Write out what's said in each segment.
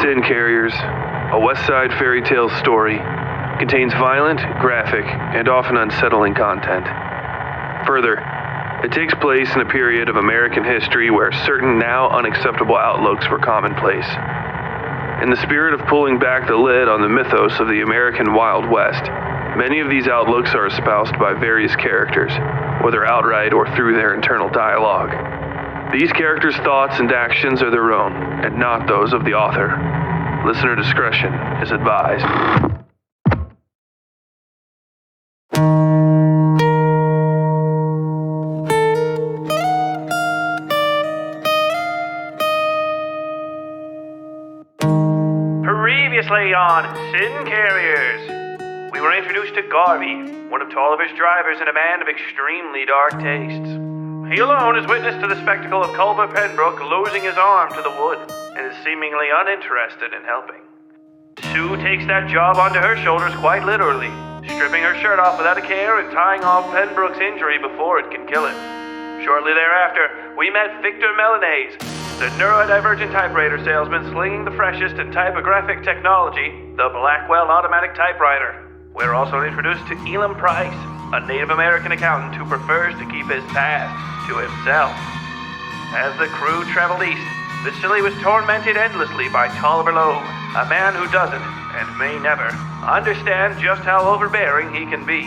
Sin Carriers, a Westside Fairytales story, contains violent, graphic, and often unsettling content. Further, it takes place in a period of American history where certain now unacceptable outlooks were commonplace. In the spirit of pulling back the lid on the mythos of the American Wild West, many of these outlooks are espoused by various characters, whether outright or through their internal dialogue. These characters' thoughts and actions are their own, and not those of the author. Listener discretion is advised. Previously on Sin Carriers, we were introduced to Garvey, one of Tolliver's drivers and a man of extremely dark tastes. He alone is witness to the spectacle of Culver Penbrook losing his arm to the wood and is seemingly uninterested in helping. Sue takes that job onto her shoulders quite literally, stripping her shirt off without a care and tying off Penbrook's injury before it can kill him. Shortly thereafter, we met Victor Melanese, the neurodivergent typewriter salesman slinging the freshest in typographic technology, the Blackwell automatic typewriter. We're also introduced to Elam Price, a Native American accountant who prefers to keep his past to himself. As the crew traveled east, Vasily was tormented endlessly by Tolliver, a man who doesn't, and may never, understand just how overbearing he can be.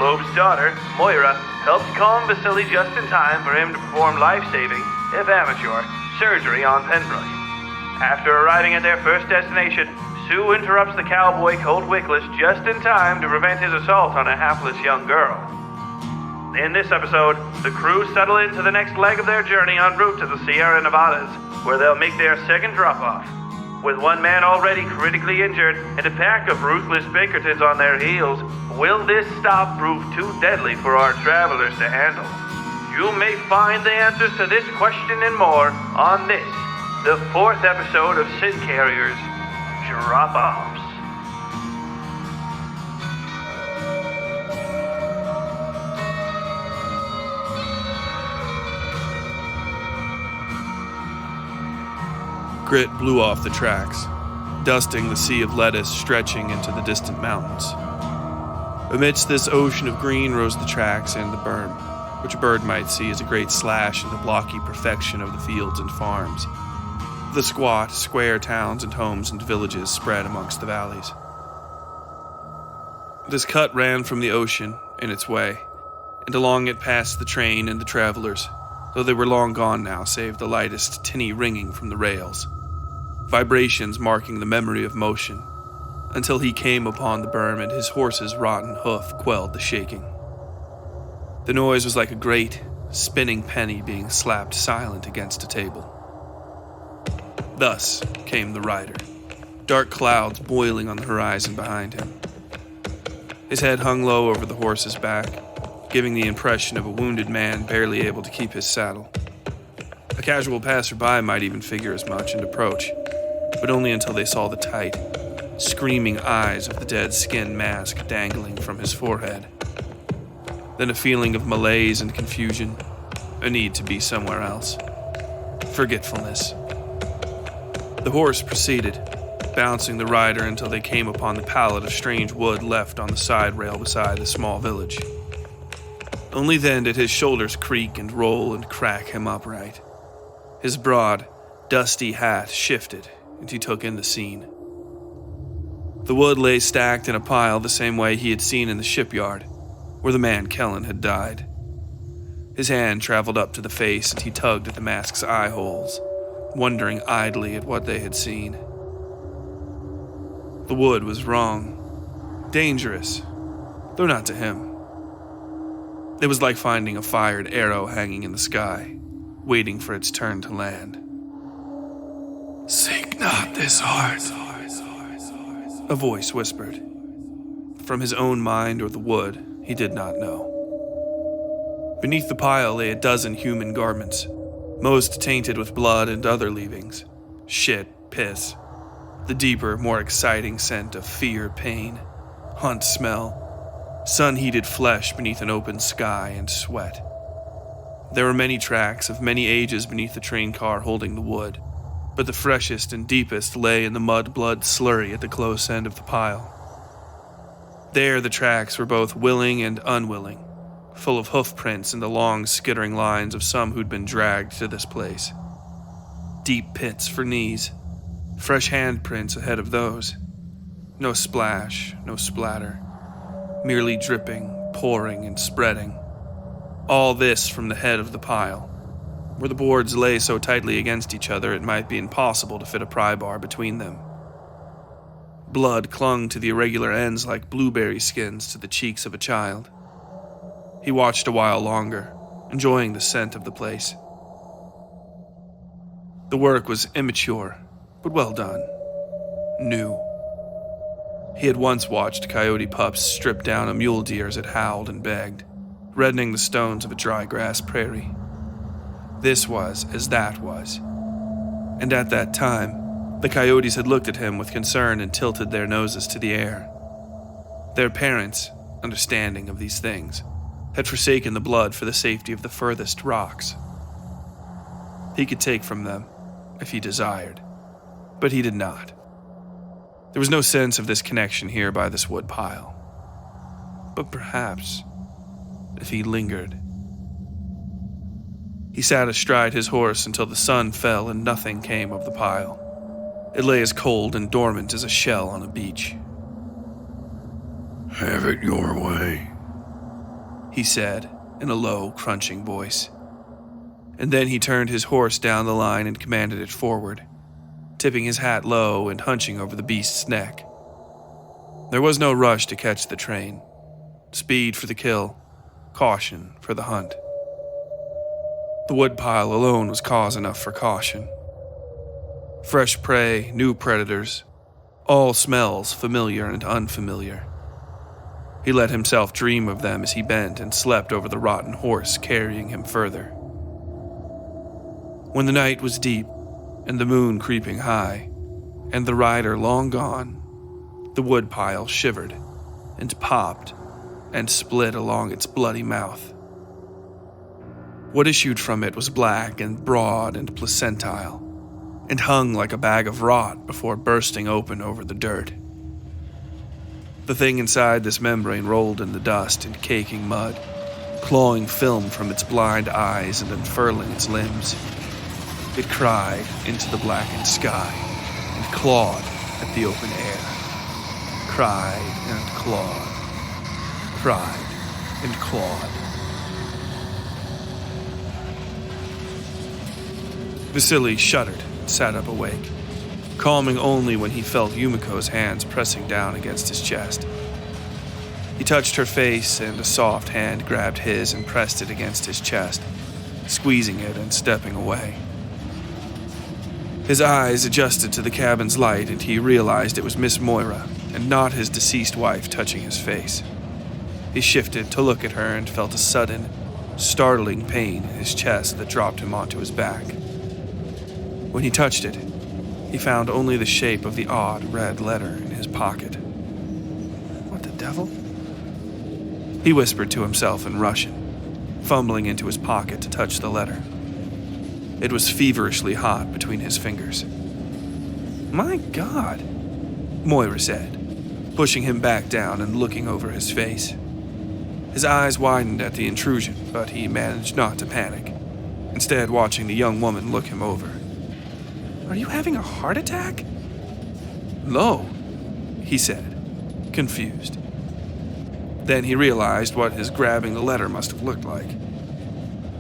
Loeb's daughter, Moira, helps calm Vasily just in time for him to perform life-saving, if amateur, surgery on Penbrook. After arriving at their first destination, Sue interrupts the cowboy Colt Wickless just in time to prevent his assault on a hapless young girl. In this episode, the crew settle into the next leg of their journey en route to the Sierra Nevadas, where they'll make their second drop-off. With one man already critically injured and a pack of ruthless Pinkertons on their heels, will this stop prove too deadly for our travelers to handle? You may find the answers to this question and more on this, the fourth episode of Sin Carriers, Drop-Offs. Grit blew off the tracks, dusting the sea of lettuce stretching into the distant mountains. Amidst this ocean of green rose the tracks and the berm, which a bird might see as a great slash in the blocky perfection of the fields and farms. The squat, square towns and homes and villages spread amongst the valleys. This cut ran from the ocean in its way, and along it passed the train and the travelers, though they were long gone now, save the lightest tinny ringing from the rails, vibrations marking the memory of motion, until he came upon the berm and his horse's rotten hoof quelled the shaking. The noise was like a great, spinning penny being slapped silent against a table. Thus came the rider, dark clouds boiling on the horizon behind him. His head hung low over the horse's back, giving the impression of a wounded man barely able to keep his saddle. A casual passerby might even figure as much and approach, but only until they saw the tight, screaming eyes of the dead skin mask dangling from his forehead. Then a feeling of malaise and confusion, a need to be somewhere else. Forgetfulness. The horse proceeded, bouncing the rider until they came upon the pallet of strange wood left on the side rail beside the small village. Only then did his shoulders creak and roll and crack him upright. His broad, dusty hat shifted, and he took in the scene. The wood lay stacked in a pile the same way he had seen in the shipyard, where the man Kellen had died. His hand traveled up to the face and he tugged at the mask's eye holes, wondering idly at what they had seen. The wood was wrong, dangerous, though not to him. It was like finding a fired arrow hanging in the sky, waiting for its turn to land. "Seek not this heart," a voice whispered. From his own mind or the wood, he did not know. Beneath the pile lay a dozen human garments, most tainted with blood and other leavings. Shit, piss. The deeper, more exciting scent of fear, pain, hunt smell, sun-heated flesh beneath an open sky and sweat. There were many tracks of many ages beneath the train car holding the wood, but the freshest and deepest lay in the mud-blood slurry at the close end of the pile. There the tracks were both willing and unwilling, full of hoof prints and the long skittering lines of some who'd been dragged to this place. Deep pits for knees, fresh handprints ahead of those. No splash, no splatter, merely dripping, pouring, and spreading. All this from the head of the pile, where the boards lay so tightly against each other it might be impossible to fit a pry bar between them. Blood clung to the irregular ends like blueberry skins to the cheeks of a child. He watched a while longer, enjoying the scent of the place. The work was immature, but well done. New. He had once watched coyote pups strip down a mule deer as it howled and begged, reddening the stones of a dry grass prairie. This was as that was. And at that time, the coyotes had looked at him with concern and tilted their noses to the air. Their parents, understanding of these things, had forsaken the blood for the safety of the furthest rocks. He could take from them, if he desired, but he did not. There was no sense of this connection here by this wood pile. But perhaps, if he lingered. He sat astride his horse until the sun fell and nothing came of the pile. It lay as cold and dormant as a shell on a beach. "Have it your way," he said in a low, crunching voice. And then he turned his horse down the line and commanded it forward, tipping his hat low and hunching over the beast's neck. There was no rush to catch the train. Speed for the kill, caution for the hunt. The woodpile alone was cause enough for caution. Fresh prey, new predators, all smells familiar and unfamiliar. He let himself dream of them as he bent and slept over the rotten horse carrying him further. When the night was deep and the moon creeping high, and the rider long gone, the woodpile shivered and popped and split along its bloody mouth. What issued from it was black and broad and placentile, and hung like a bag of rot before bursting open over the dirt. The thing inside this membrane rolled in the dust and caking mud, clawing film from its blind eyes and unfurling its limbs. It cried into the blackened sky and clawed at the open air. Cried and clawed. Cried and clawed. Vasily shuddered and sat up awake, calming only when he felt Yumiko's hands pressing down against his chest. He touched her face, and a soft hand grabbed his and pressed it against his chest, squeezing it and stepping away. His eyes adjusted to the cabin's light, and he realized it was Miss Moira, and not his deceased wife, touching his face. He shifted to look at her and felt a sudden, startling pain in his chest that dropped him onto his back. When he touched it, he found only the shape of the odd red letter in his pocket. What the devil? He whispered to himself in Russian, fumbling into his pocket to touch the letter. It was feverishly hot between his fingers. My God, Moira said, pushing him back down and looking over his face. His eyes widened at the intrusion, but he managed not to panic, instead watching the young woman look him over. Are you having a heart attack? No, he said, confused. Then he realized what his grabbing the letter must have looked like.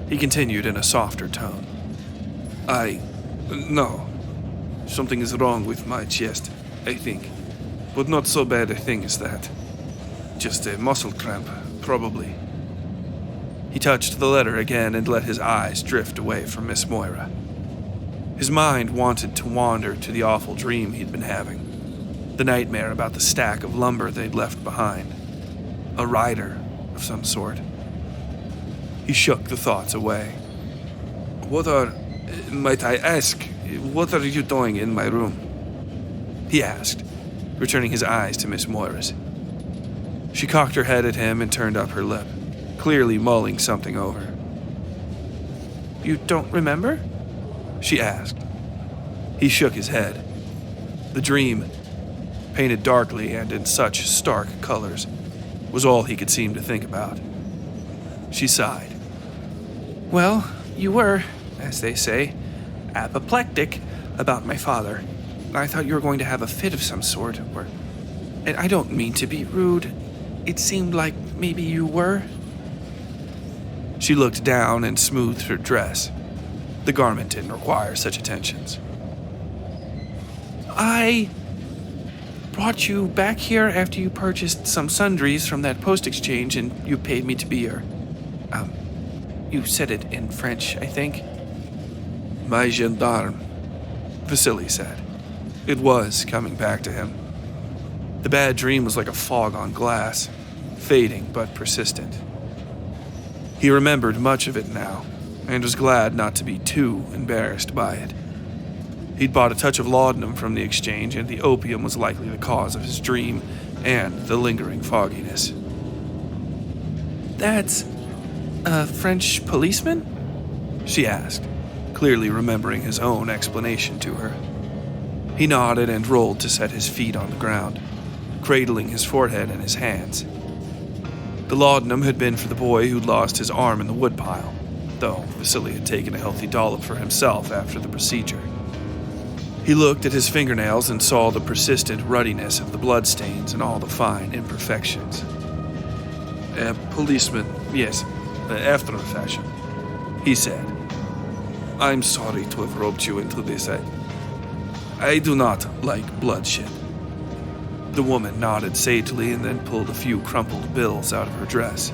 He continued in a softer tone. No. Something is wrong with my chest, I think. But not so bad a thing as that. Just a muscle cramp, probably. He touched the letter again and let his eyes drift away from Miss Moira. His mind wanted to wander to the awful dream he'd been having. The nightmare about the stack of lumber they'd left behind. A rider of some sort. He shook the thoughts away. Might I ask, what are you doing in my room? He asked, returning his eyes to Miss Moira's. She cocked her head at him and turned up her lip, clearly mulling something over. You don't remember? She asked. He He shook his head. The dream, painted darkly and in such stark colors, was all he could seem to think about. She sighed. Well, you were, as they say, apoplectic about my father. I thought you were going to have a fit of some sort, and I don't mean to be rude. It seemed like maybe you were. She looked down and smoothed her dress. The garment didn't require such attentions. I brought you back here after you purchased some sundries from that post exchange, and you paid me to be your, you said it in French, I think. My gendarme, Vasily said. It was coming back to him. The bad dream was like a fog on glass, fading but persistent. He remembered much of it now, and was glad not to be too embarrassed by it. He'd bought a touch of laudanum from the exchange, and the opium was likely the cause of his dream and the lingering fogginess. That's a French policeman? She asked, clearly remembering his own explanation to her. He nodded and rolled to set his feet on the ground, cradling his forehead in his hands. The laudanum had been for the boy who'd lost his arm in the woodpile, though Vasily had taken a healthy dollop for himself after the procedure. He looked at his fingernails and saw the persistent ruddiness of the bloodstains and all the fine imperfections. A policeman, yes, after a fashion, he said. I'm sorry to have roped you into this. I do not like bloodshed. The woman nodded sagely and then pulled a few crumpled bills out of her dress.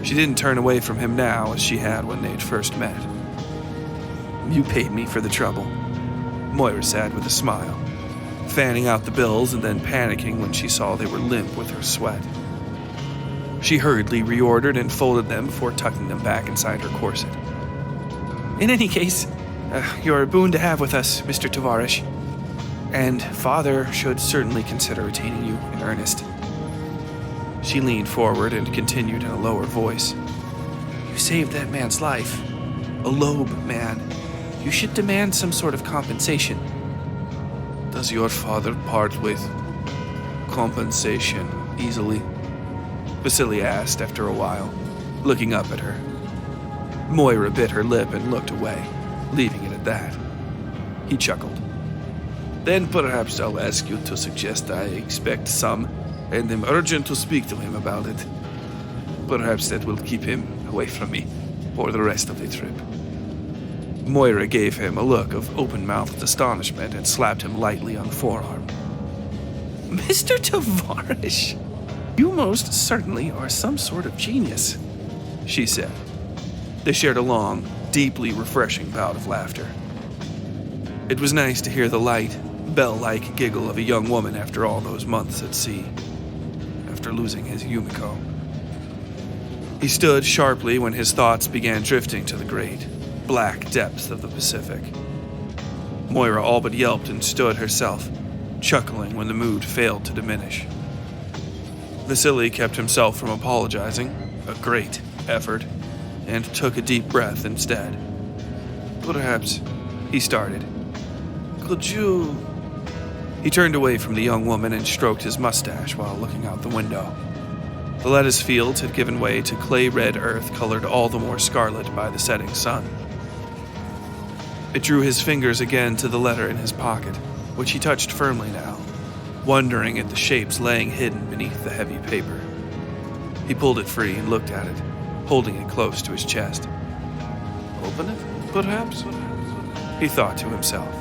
She didn't turn away from him now as she had when they'd first met. You paid me for the trouble, Moira said with a smile, fanning out the bills and then panicking when she saw they were limp with her sweat. She hurriedly reordered and folded them before tucking them back inside her corset. In any case, you're a boon to have with us, Mr. Tavarish. And Father should certainly consider retaining you in earnest. She leaned forward and continued in a lower voice. You saved that man's life. A Loeb man. You should demand some sort of compensation. Does your father part with compensation easily? Vasily asked after a while, looking up at her. Moira bit her lip and looked away, leaving it at that. He chuckled. Then perhaps I'll ask you to suggest I expect some, and am urgent to speak to him about it. Perhaps that will keep him away from me for the rest of the trip. Moira gave him a look of open-mouthed astonishment and slapped him lightly on the forearm. Mr. Tavarish, you most certainly are some sort of genius, she said. They shared a long, deeply refreshing bout of laughter. It was nice to hear the light, bell-like giggle of a young woman after all those months at sea, after losing his Yumiko. He stood sharply when his thoughts began drifting to the great, black depths of the Pacific. Moira all but yelped and stood herself, chuckling when the mood failed to diminish. Vasily kept himself from apologizing, a great effort, and took a deep breath instead. Perhaps, he started. Could you... He turned away from the young woman and stroked his mustache while looking out the window. The lettuce fields had given way to clay-red earth colored all the more scarlet by the setting sun. It drew his fingers again to the letter in his pocket, which he touched firmly now, wondering at the shapes laying hidden beneath the heavy paper. He pulled it free and looked at it, holding it close to his chest. Open it, perhaps? He thought to himself.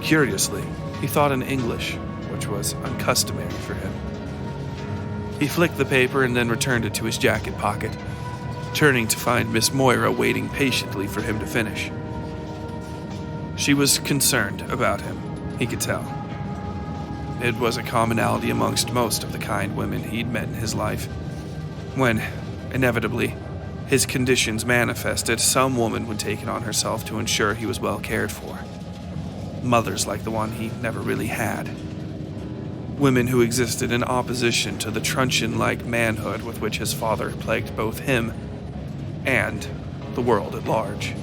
Curiously, he thought in English, which was uncustomary for him. He flicked the paper and then returned it to his jacket pocket, turning to find Miss Moira waiting patiently for him to finish. She was concerned about him, he could tell. It was a commonality amongst most of the kind women he'd met in his life. When, inevitably, his conditions manifested, some woman would take it on herself to ensure he was well cared for. Mothers like the one he never really had. Women who existed in opposition to the truncheon-like manhood with which his father plagued both him and the world at large.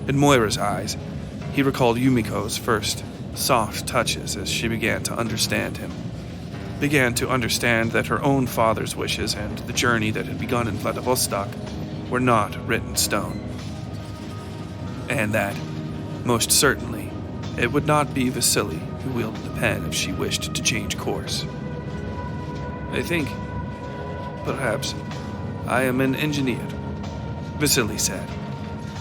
In Moira's eyes, He recalled Yumiko's first soft touches as she began to understand him. Began to understand that her own father's wishes and the journey that had begun in Vladivostok were not written in stone. And that, most certainly, it would not be Vasily who wielded the pen if she wished to change course. I think, perhaps, I am an engineer, Vasily said,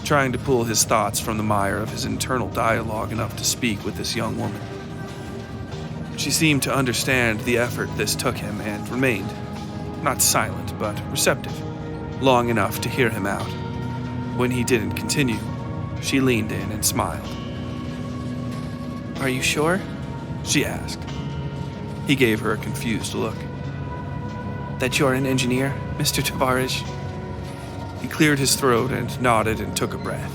trying to pull his thoughts from the mire of his internal dialogue enough to speak with this young woman. She seemed to understand the effort this took him and remained, not silent, but receptive, long enough to hear him out. When he didn't continue, she leaned in and smiled. "Are you sure?" she asked. He gave her a confused look. "That you're an engineer, Mr. Tavares?" He cleared his throat and nodded and took a breath.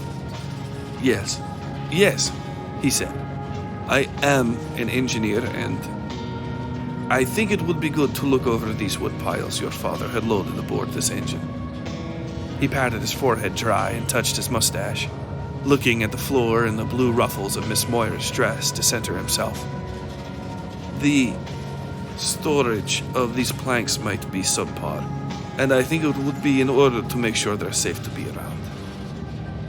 Yes, he said. I am an engineer, and I think it would be good to look over these wood piles your father had loaded aboard this engine. He patted his forehead dry and touched his mustache, looking at the floor and the blue ruffles of Miss Moira's dress to center himself. The storage of these planks might be subpar, and I think it would be in order to make sure they're safe to be around.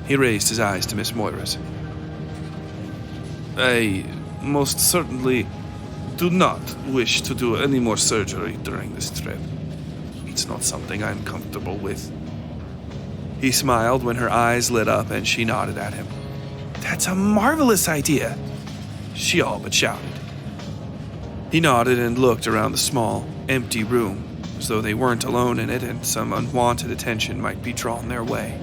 He raised his eyes to Miss Moira's. I most certainly do not wish to do any more surgery during this trip. It's not something I'm comfortable with. He smiled when her eyes lit up and she nodded at him. That's a marvelous idea, she all but shouted. He nodded and looked around the small, empty room, as though they weren't alone in it and some unwanted attention might be drawn their way.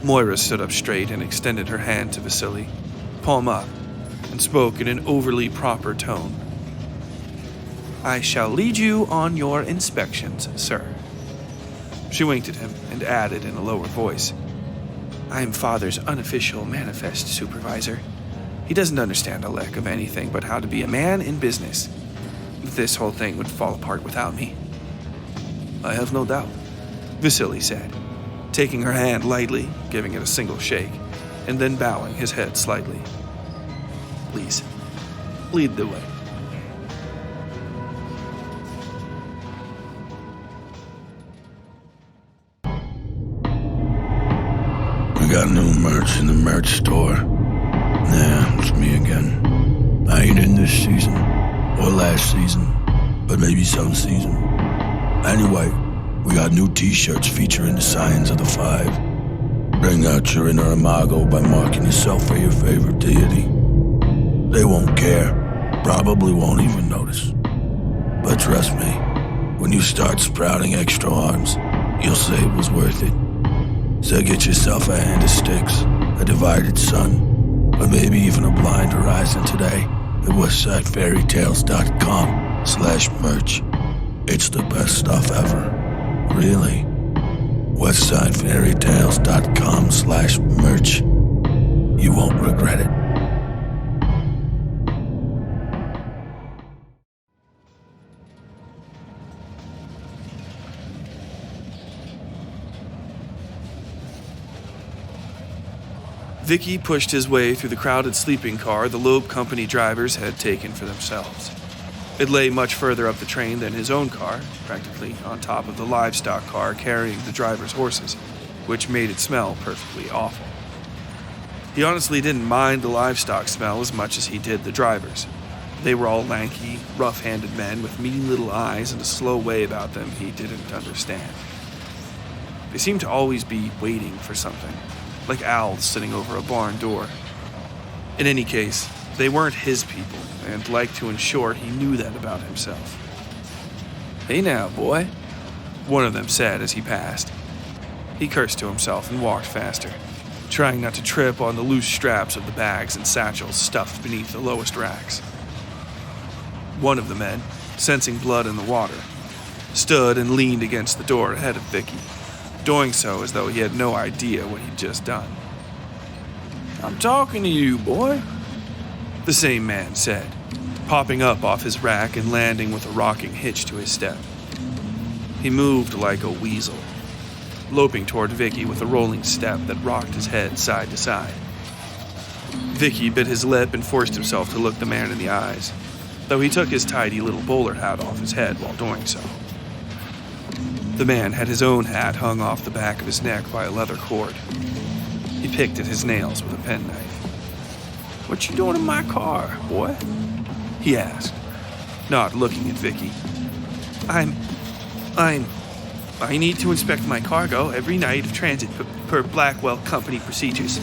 Moira stood up straight and extended her hand to Vasily, palm up, and spoke in an overly proper tone. I shall lead you on your inspections, sir. She winked at him and added in a lower voice, I'm Father's unofficial manifest supervisor. He doesn't understand a lick of anything but how to be a man in business. This whole thing would fall apart without me. I have no doubt, Vasily said, taking her hand lightly, giving it a single shake, and then bowing his head slightly. Please, lead the way. We got new merch in the merch store. Yeah, it's me again. I ain't in this season, or last season, but maybe some season. Anyway, we got new t-shirts featuring the signs of the 5. Bring out your inner imago by marking yourself for your favorite deity. They won't care, probably won't even notice. But trust me, when you start sprouting extra arms, you'll say it was worth it. So get yourself a hand of sticks, a divided sun, or maybe even a blind horizon today at westsidefairytales.com/merch. It's the best stuff ever. Really. westsidefairytales.com/merch. You won't regret it. Vicky pushed his way through the crowded sleeping car the Loeb Company drivers had taken for themselves. It lay much further up the train than his own car, practically on top of the livestock car carrying the driver's horses, which made it smell perfectly awful. He honestly didn't mind the livestock smell as much as he did the drivers. They were all lanky, rough-handed men with mean little eyes and a slow way about them he didn't understand. They seemed to always be waiting for something, like owls sitting over a barn door. In any case, they weren't his people, and liked to ensure he knew that about himself. Hey now, boy, one of them said as he passed. He cursed to himself and walked faster, trying not to trip on the loose straps of the bags and satchels stuffed beneath the lowest racks. One of the men, sensing blood in the water, stood and leaned against the door ahead of Vicky, doing so as though he had no idea what he'd just done. I'm talking to you, boy, the same man said, popping up off his rack and landing with a rocking hitch to his step. He moved like a weasel, loping toward Vicky with a rolling step that rocked his head side to side. Vicky bit his lip and forced himself to look the man in the eyes, though he took his tidy little bowler hat off his head while doing so. The man had his own hat hung off the back of his neck by a leather cord. He picked at his nails with a penknife. "What you doing in my car, boy?" he asked, not looking at Vicky. I need to inspect my cargo every night of transit per Blackwell Company procedures,"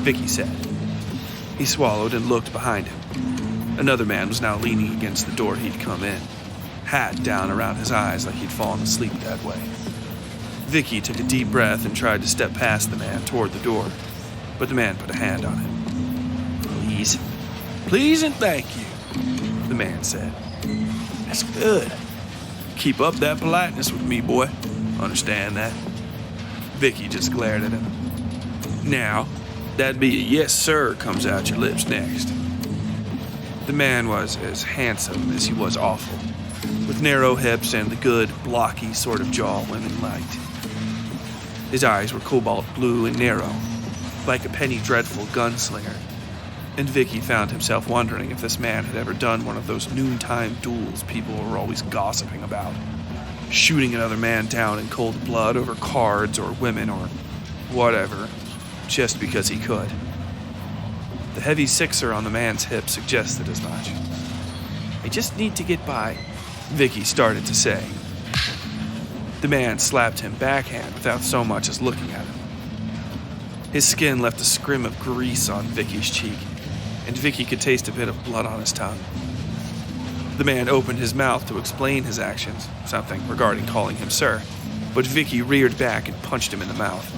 Vicky said. He swallowed and looked behind him. Another man was now leaning against the door he'd come in, hat down around his eyes like he'd fallen asleep that way. Vicky took a deep breath and tried to step past the man toward the door, but the man put a hand on him. Please and thank you," the man said. "That's good. Keep up that politeness with me, boy. Understand that?" Vicky just glared at him. "Now, that'd be a yes, sir, comes out your lips next." The man was as handsome as he was awful, with narrow hips and the good, blocky sort of jaw women liked. His eyes were cobalt blue and narrow, like a penny dreadful gunslinger, and Vicky found himself wondering if this man had ever done one of those noontime duels people were always gossiping about, shooting another man down in cold blood over cards or women or whatever, just because he could. The heavy sixer on the man's hip suggested as much. "I just need to get by," Vicky started to say. The man slapped him backhand without so much as looking at him. His skin left a scrim of grease on Vicky's cheek, and Vicky could taste a bit of blood on his tongue. The man opened his mouth to explain his actions, something regarding calling him sir, but Vicky reared back and punched him in the mouth.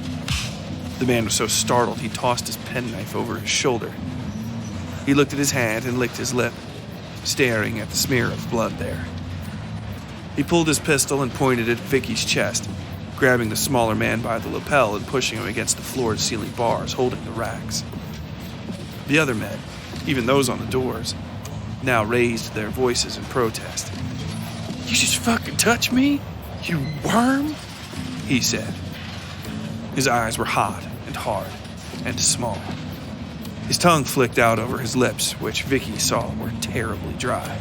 The man was so startled he tossed his penknife over his shoulder. He looked at his hand and licked his lip, staring at the smear of blood there. He pulled his pistol and pointed at Vicky's chest, grabbing the smaller man by the lapel and pushing him against the floor-to-ceiling bars holding the racks. The other men, even those on the doors, now raised their voices in protest. "You just fucking touch me, you worm," he said. His eyes were hot and hard and small. His tongue flicked out over his lips, which Vicky saw were terribly dry.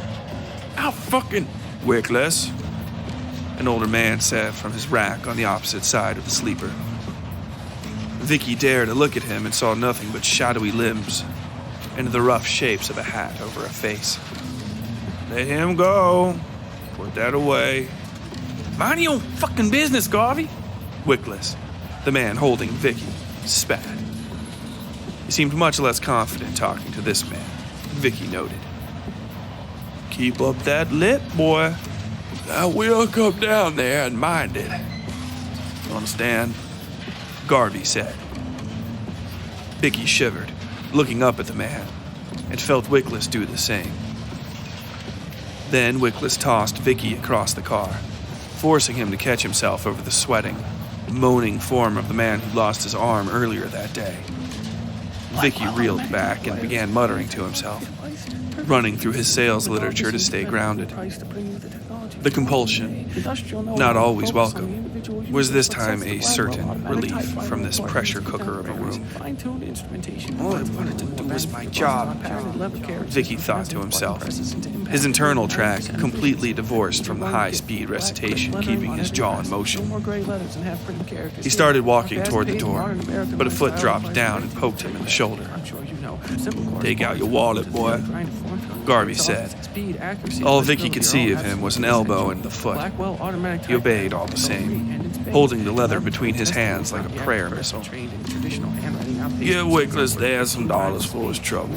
"I'll fucking Wickless," an older man said from his rack on the opposite side of the sleeper. Vicky dared to look at him and saw nothing but shadowy limbs and the rough shapes of a hat over a face. "Let him go. Put that away." "Mind your own fucking business, Garvey," Wickless, the man holding Vicky, spat. He seemed much less confident talking to this man, Vicky noted. "Keep up that lip, boy. I will come down there and mind it. Understand?" Garvey said. Vicky shivered, looking up at the man, and felt Wickless do the same. Then Wickless tossed Vicky across the car, forcing him to catch himself over the sweating, moaning form of the man who lost his arm earlier that day. Vicky reeled back and began muttering to himself, running through his sales literature to stay grounded. The compulsion, not always welcome, was this time a certain relief from this pressure cooker of a room. All I wanted to do was my job, Vicky thought to himself, his internal track completely divorced from the high-speed recitation keeping his jaw in motion. He started walking toward the door, but a foot dropped down and poked him in the shoulder. "Take out your wallet, boy," Garvey said. All Vicky could see of him was an elbow and the foot. He obeyed all the same, holding the leather between his hands like a prayer missile. "Give Wickless there some dollars for his trouble.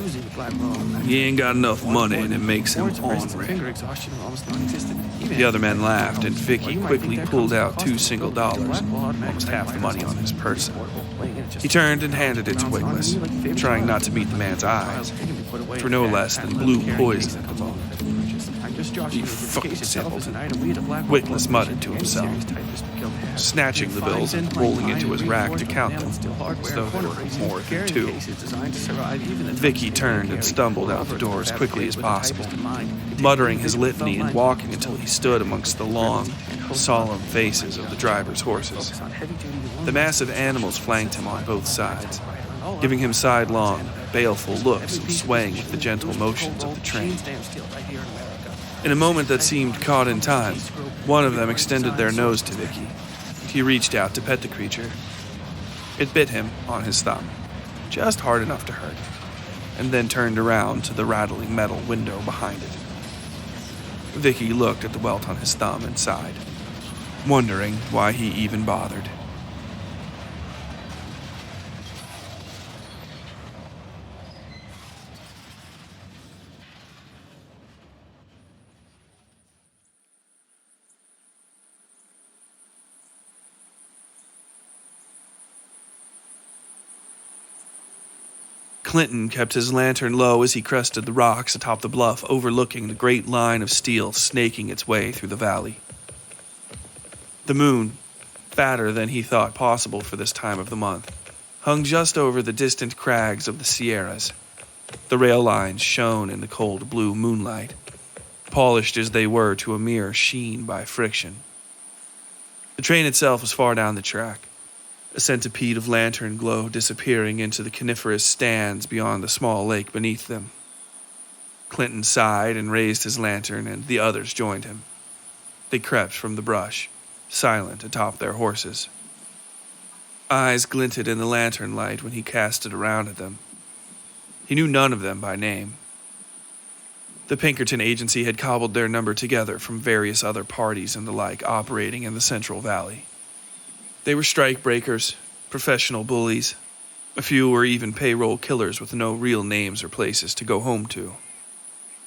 He ain't got enough money and it makes him ornery." The other men laughed and Vicky quickly pulled out $2 almost half the money on his person. He turned and handed it to Wickless, trying not to meet the man's eyes, which were no less than blue poison at the moment. "You fucking simpleton," Wickless muttered to himself, snatching the bills and rolling into his rack to count them, as though there were more than two. Vicky turned and stumbled out the door as quickly as possible, muttering his litany and walking until he stood amongst the long, solemn faces of the driver's horses. The massive animals flanked him on both sides, giving him sidelong, baleful looks and swaying with the gentle motions of the train. In a moment that seemed caught in time, one of them extended their nose to Vicky. He reached out to pet the creature. It bit him on his thumb, just hard enough to hurt, and then turned around to the rattling metal window behind it. Vicky looked at the welt on his thumb and sighed, wondering why he even bothered. Clinton kept his lantern low as he crested the rocks atop the bluff overlooking the great line of steel snaking its way through the valley. The moon, fatter than he thought possible for this time of the month, hung just over the distant crags of the Sierras. The rail lines shone in the cold blue moonlight, polished as they were to a mere sheen by friction. The train itself was far down the track, a centipede of lantern glow disappearing into the coniferous stands beyond the small lake beneath them. Clinton sighed and raised his lantern, and the others joined him. They crept from the brush, silent atop their horses. Eyes glinted in the lantern light when he cast it around at them. He knew none of them by name. The Pinkerton agency had cobbled their number together from various other parties and the like operating in the Central Valley. They were strike breakers, professional bullies. A few were even payroll killers with no real names or places to go home to.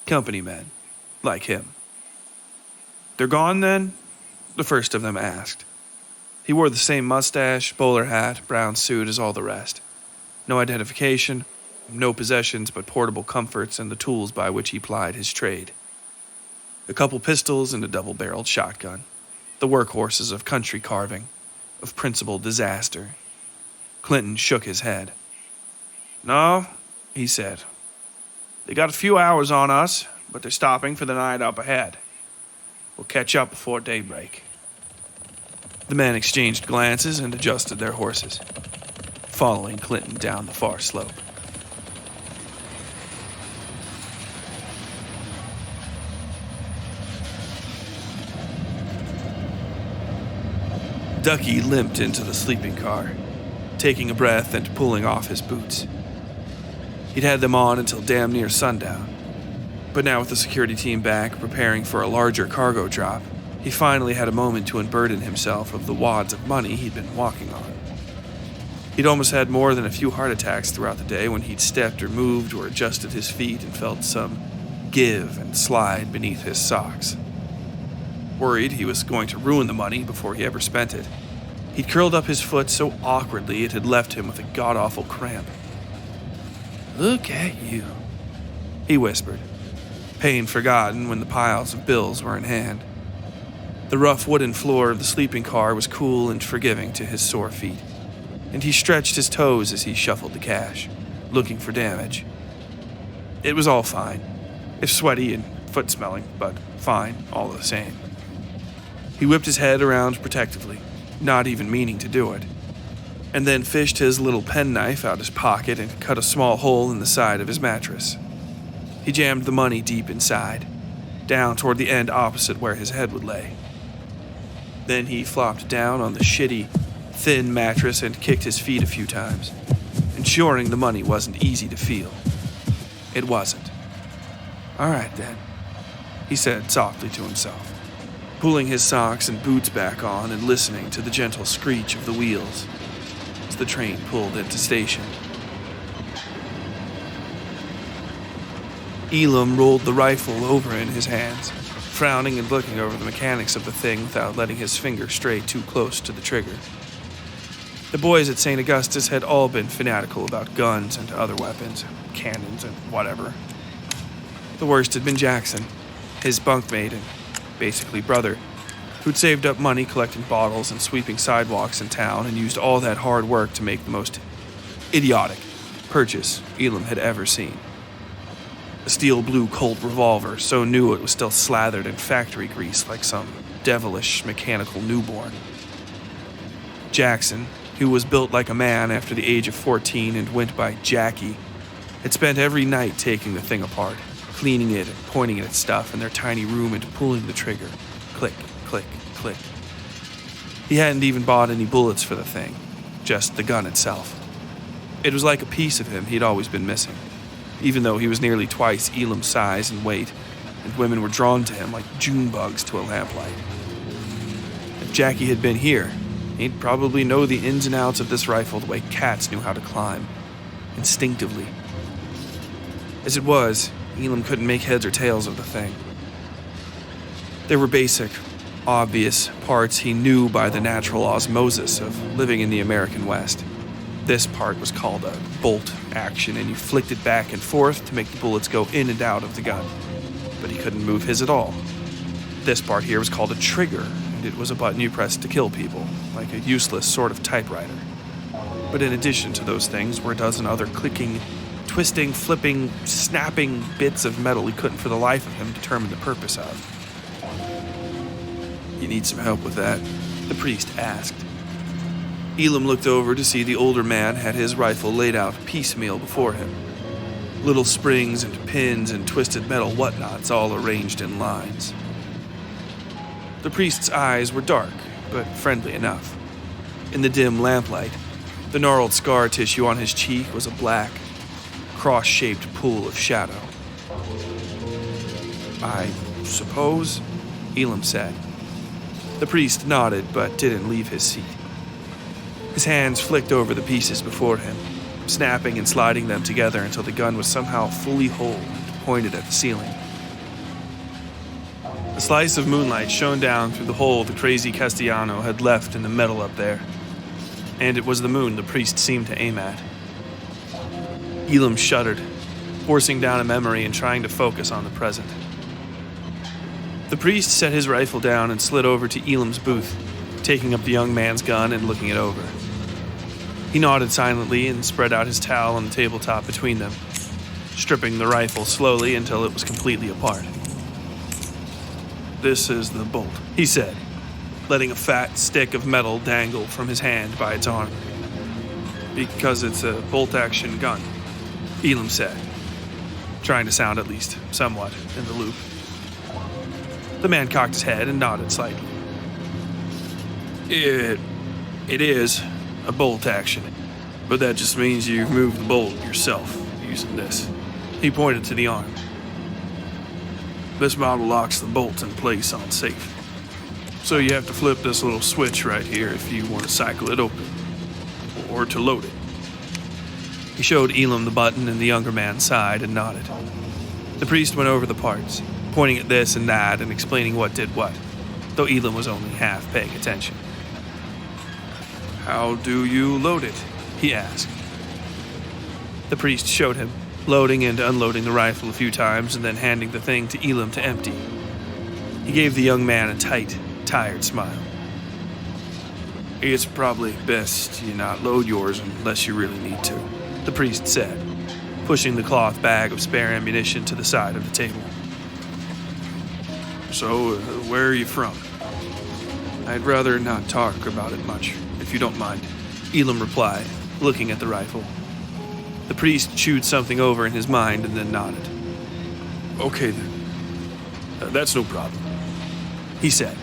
Company men, like him. "They're gone, then?" the first of them asked. He wore the same mustache, bowler hat, brown suit as all the rest. No identification, no possessions but portable comforts and the tools by which he plied his trade. A couple pistols and a double-barreled shotgun, the workhorses of country carving, of principal disaster. Clinton shook his head. "No," he said. "They got a few hours on us, but they're stopping for the night up ahead. We'll catch up before daybreak." The men exchanged glances and adjusted their horses, following Clinton down the far slope. Ducky limped into the sleeping car, taking a breath and pulling off his boots. He'd had them on until damn near sundown, but now with the security team back preparing for a larger cargo drop, he finally had a moment to unburden himself of the wads of money he'd been walking on. He'd almost had more than a few heart attacks throughout the day when he'd stepped or moved or adjusted his feet and felt some give and slide beneath his socks. Worried he was going to ruin the money before he ever spent it, he'd curled up his foot so awkwardly it had left him with a god-awful cramp. "Look at you," he whispered, pain forgotten when the piles of bills were in hand. The rough wooden floor of the sleeping car was cool and forgiving to his sore feet, and he stretched his toes as he shuffled the cash, looking for damage. It was all fine, if sweaty and foot-smelling, but fine all the same. He whipped his head around protectively, not even meaning to do it, and then fished his little penknife out his pocket and cut a small hole in the side of his mattress. He jammed the money deep inside, down toward the end opposite where his head would lay. Then he flopped down on the shitty, thin mattress and kicked his feet a few times, ensuring the money wasn't easy to feel. It wasn't. "All right, then," he said softly to himself, pulling his socks and boots back on and listening to the gentle screech of the wheels as the train pulled into station. Elam rolled the rifle over in his hands, frowning and looking over the mechanics of the thing without letting his finger stray too close to the trigger. The boys at St. Augustus had all been fanatical about guns and other weapons, cannons and whatever. The worst had been Jackson, his bunkmate and basically brother, who'd saved up money collecting bottles and sweeping sidewalks in town and used all that hard work to make the most idiotic purchase Elam had ever seen. A steel blue Colt revolver, so new it was still slathered in factory grease like some devilish mechanical newborn. Jackson, who was built like a man after the age of 14 and went by Jackie, had spent every night taking the thing apart, cleaning it and pointing it at stuff in their tiny room and pulling the trigger. Click, click, click. He hadn't even bought any bullets for the thing, just the gun itself. It was like a piece of him he'd always been missing, even though he was nearly twice Elam's size and weight, and women were drawn to him like June bugs to a lamplight. If Jackie had been here, he'd probably know the ins and outs of this rifle the way cats knew how to climb, instinctively. As it was, Elam couldn't make heads or tails of the thing. There were basic, obvious parts he knew by the natural osmosis of living in the American West. This part was called a bolt action, and you flicked it back and forth to make the bullets go in and out of the gun. But he couldn't move his at all. This part here was called a trigger, and it was a button you pressed to kill people, like a useless sort of typewriter. But in addition to those things were a dozen other clicking, twisting, flipping, snapping bits of metal he couldn't for the life of him determine the purpose of. "You need some help with that?" the priest asked. Elam looked over to see the older man had his rifle laid out piecemeal before him. Little springs and pins and twisted metal whatnots all arranged in lines. The priest's eyes were dark, but friendly enough. In the dim lamplight, the gnarled scar tissue on his cheek was a black, cross-shaped pool of shadow. "I suppose," Elam said. The priest nodded, but didn't leave his seat. His hands flicked over the pieces before him, snapping and sliding them together until the gun was somehow fully whole and pointed at the ceiling. A slice of moonlight shone down through the hole the crazy Castellano had left in the metal up there, and it was the moon the priest seemed to aim at. Elam shuddered, forcing down a memory and trying to focus on the present. The priest set his rifle down and slid over to Elam's booth, taking up the young man's gun and looking it over. He nodded silently and spread out his towel on the tabletop between them, stripping the rifle slowly until it was completely apart. "This is the bolt," he said, letting a fat stick of metal dangle from his hand by its arm. "Because it's a bolt-action gun," Elam said, trying to sound at least somewhat in the loop. The man cocked his head and nodded slightly. It is a bolt action, but that just means you move the bolt yourself using this." He pointed to the arm. "This model locks the bolt in place on safe, so you have to flip this little switch right here if you want to cycle it open, or to load it." He showed Elam the button in the younger man's side and nodded. The priest went over the parts, pointing at this and that and explaining what did what, though Elam was only half paying attention. "How do you load it?" he asked. The priest showed him, loading and unloading the rifle a few times and then handing the thing to Elam to empty. He gave the young man a tight, tired smile. "It's probably best you not load yours unless you really need to," the priest said, pushing the cloth bag of spare ammunition to the side of the table. "So, where are you from?" "I'd rather not talk about it much, if you don't mind," Elam replied, looking at the rifle. The priest chewed something over in his mind and then nodded. "Okay then. That's no problem," he said.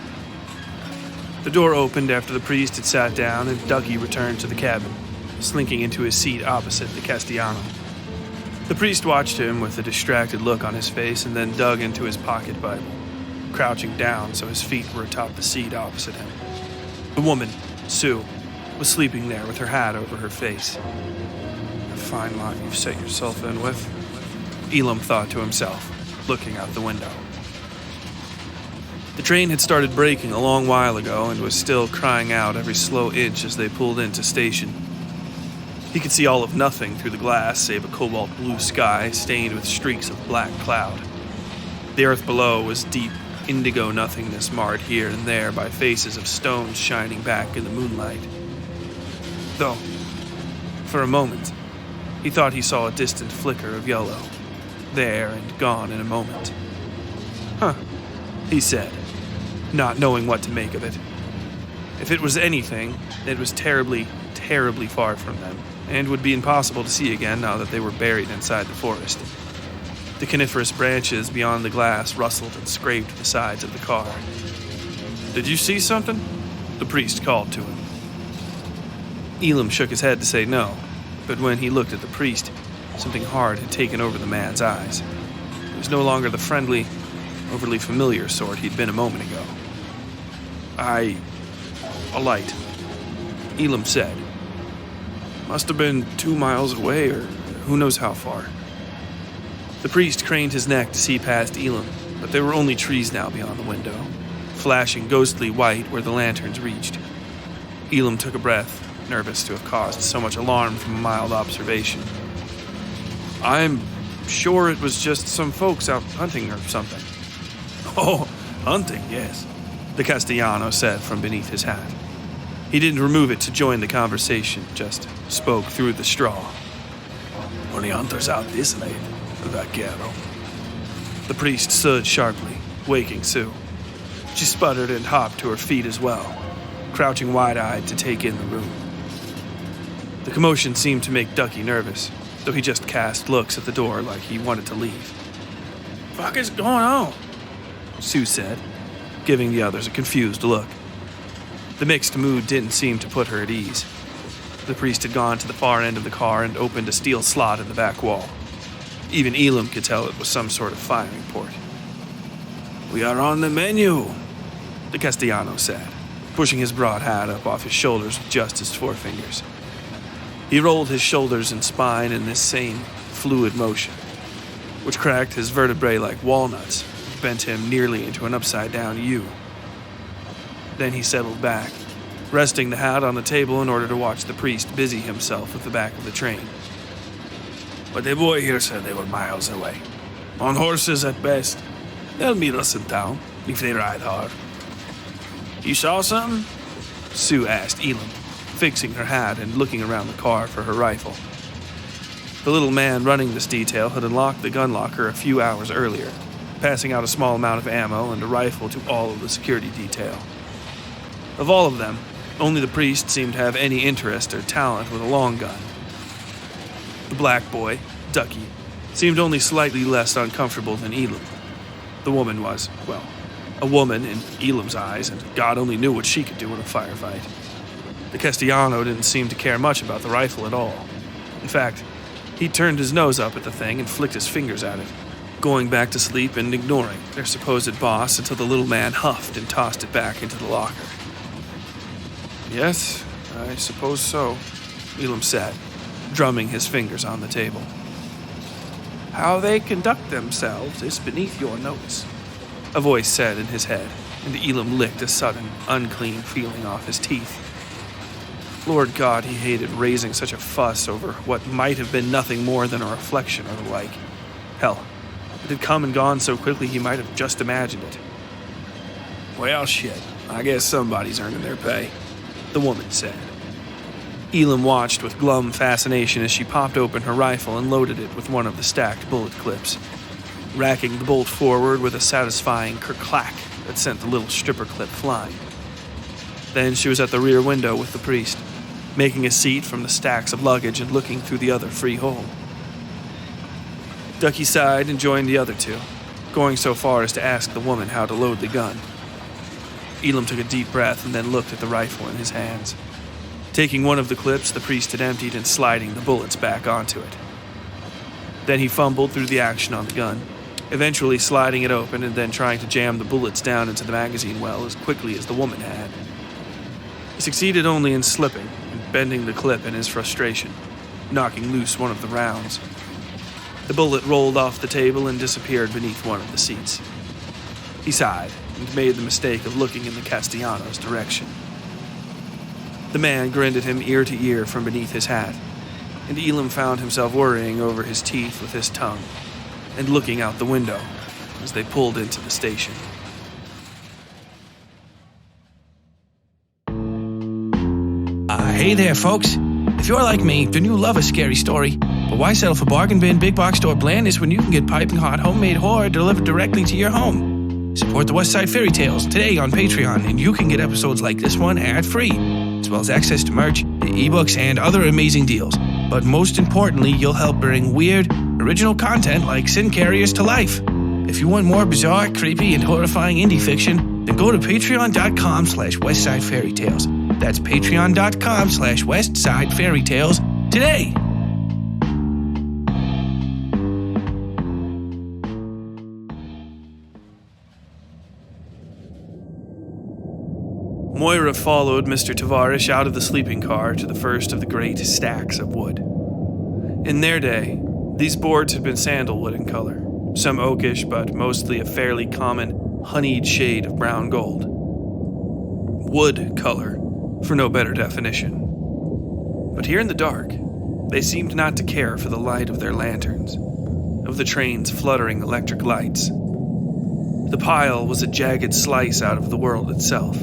The door opened after the priest had sat down and Dougie returned to the cabin, slinking into his seat opposite the Castellano. The priest watched him with a distracted look on his face and then dug into his pocket Bible, crouching down so his feet were atop the seat opposite him. The woman, Sue, was sleeping there with her hat over her face. "A fine lot you've set yourself in with," Elam thought to himself, looking out the window. The train had started braking a long while ago and was still crying out every slow inch as they pulled into station. He could see all of nothing through the glass save a cobalt blue sky stained with streaks of black cloud. The earth below was deep indigo nothingness marred here and there by faces of stones shining back in the moonlight. Though, for a moment, he thought he saw a distant flicker of yellow, there and gone in a moment. "Huh," he said, not knowing what to make of it. If it was anything, it was terribly, terribly far from them, and would be impossible to see again now that they were buried inside the forest. The coniferous branches beyond the glass rustled and scraped the sides of the car. "Did you see something?" the priest called to him. Elam shook his head to say no, but when he looked at the priest, something hard had taken over the man's eyes. It was no longer the friendly, overly familiar sort he'd been a moment ago. A light," Elam said. "Must have been 2 miles away, or who knows how far." The priest craned his neck to see past Elam, but there were only trees now beyond the window, flashing ghostly white where the lanterns reached. Elam took a breath, nervous to have caused so much alarm from a mild observation. "I'm sure it was just some folks out hunting or something." "Oh, hunting, yes," the Castellano said from beneath his hat. He didn't remove it to join the conversation, just spoke through the straw. "Only hunters out this late, that Gato." The priest stood sharply, waking Sue. She sputtered and hopped to her feet as well, crouching wide-eyed to take in the room. The commotion seemed to make Ducky nervous, though he just cast looks at the door like he wanted to leave. "Fuck is going on?" Sue said, giving the others a confused look. The mixed mood didn't seem to put her at ease. The priest had gone to the far end of the car and opened a steel slot in the back wall. Even Elam could tell it was some sort of firing port. "We are on the menu," the Castellano said, pushing his broad hat up off his shoulders with just his forefingers. He rolled his shoulders and spine in this same fluid motion, which cracked his vertebrae like walnuts, bent him nearly into an upside-down U. Then he settled back, resting the hat on the table in order to watch the priest busy himself with the back of the train. "But the boy here said they were miles away. On horses at best. They'll meet us in town, if they ride hard." "You saw something?" Sue asked Elam, fixing her hat and looking around the car for her rifle. The little man running this detail had unlocked the gun locker a few hours earlier, passing out a small amount of ammo and a rifle to all of the security detail. Of all of them, only the priest seemed to have any interest or talent with a long gun. The black boy, Ducky, seemed only slightly less uncomfortable than Elam. The woman was, well, a woman in Elam's eyes, and God only knew what she could do in a firefight. The Castellano didn't seem to care much about the rifle at all. In fact, he turned his nose up at the thing and flicked his fingers at it, going back to sleep and ignoring their supposed boss until the little man huffed and tossed it back into the locker. "Yes, I suppose so," Elam said, drumming his fingers on the table. "How they conduct themselves is beneath your notice," a voice said in his head, and Elam licked a sudden, unclean feeling off his teeth. Lord God, he hated raising such a fuss over what might have been nothing more than a reflection or the like. Hell, it had come and gone so quickly he might have just imagined it. "Well, shit, I guess somebody's earning their pay," the woman said. Elam watched with glum fascination as she popped open her rifle and loaded it with one of the stacked bullet clips, racking the bolt forward with a satisfying kerclack that sent the little stripper clip flying. Then she was at the rear window with the priest, making a seat from the stacks of luggage and looking through the other free hole. Ducky sighed and joined the other two, going so far as to ask the woman how to load the gun. Elam took a deep breath and then looked at the rifle in his hands, taking one of the clips the priest had emptied and sliding the bullets back onto it. Then he fumbled through the action on the gun, eventually sliding it open and then trying to jam the bullets down into the magazine well as quickly as the woman had. He succeeded only in slipping and bending the clip in his frustration, knocking loose one of the rounds. The bullet rolled off the table and disappeared beneath one of the seats. He sighed and made the mistake of looking in the Castellano's direction. The man grinned at him ear to ear from beneath his hat, and Elam found himself worrying over his teeth with his tongue and looking out the window as they pulled into the station. Hey there, folks. If you're like me, then you love a scary story. But why settle for bargain bin big box store blandness when you can get piping hot homemade horror delivered directly to your home? Support the Westside Fairytales today on Patreon, and you can get episodes like this one ad-free, as well as access to merch ebooks, and other amazing deals. But most importantly, you'll help bring weird, original content like Sin Carriers to life. If you want more bizarre, creepy, and horrifying indie fiction, then go to patreon.com/Westside Fairytales. That's patreon.com/Westside Fairytales today. Moira followed Mr. Tavarish out of the sleeping car to the first of the great stacks of wood. In their day, these boards had been sandalwood in color, some oakish but mostly a fairly common honeyed shade of brown gold. Wood color, for no better definition. But here in the dark, they seemed not to care for the light of their lanterns, of the train's fluttering electric lights. The pile was a jagged slice out of the world itself,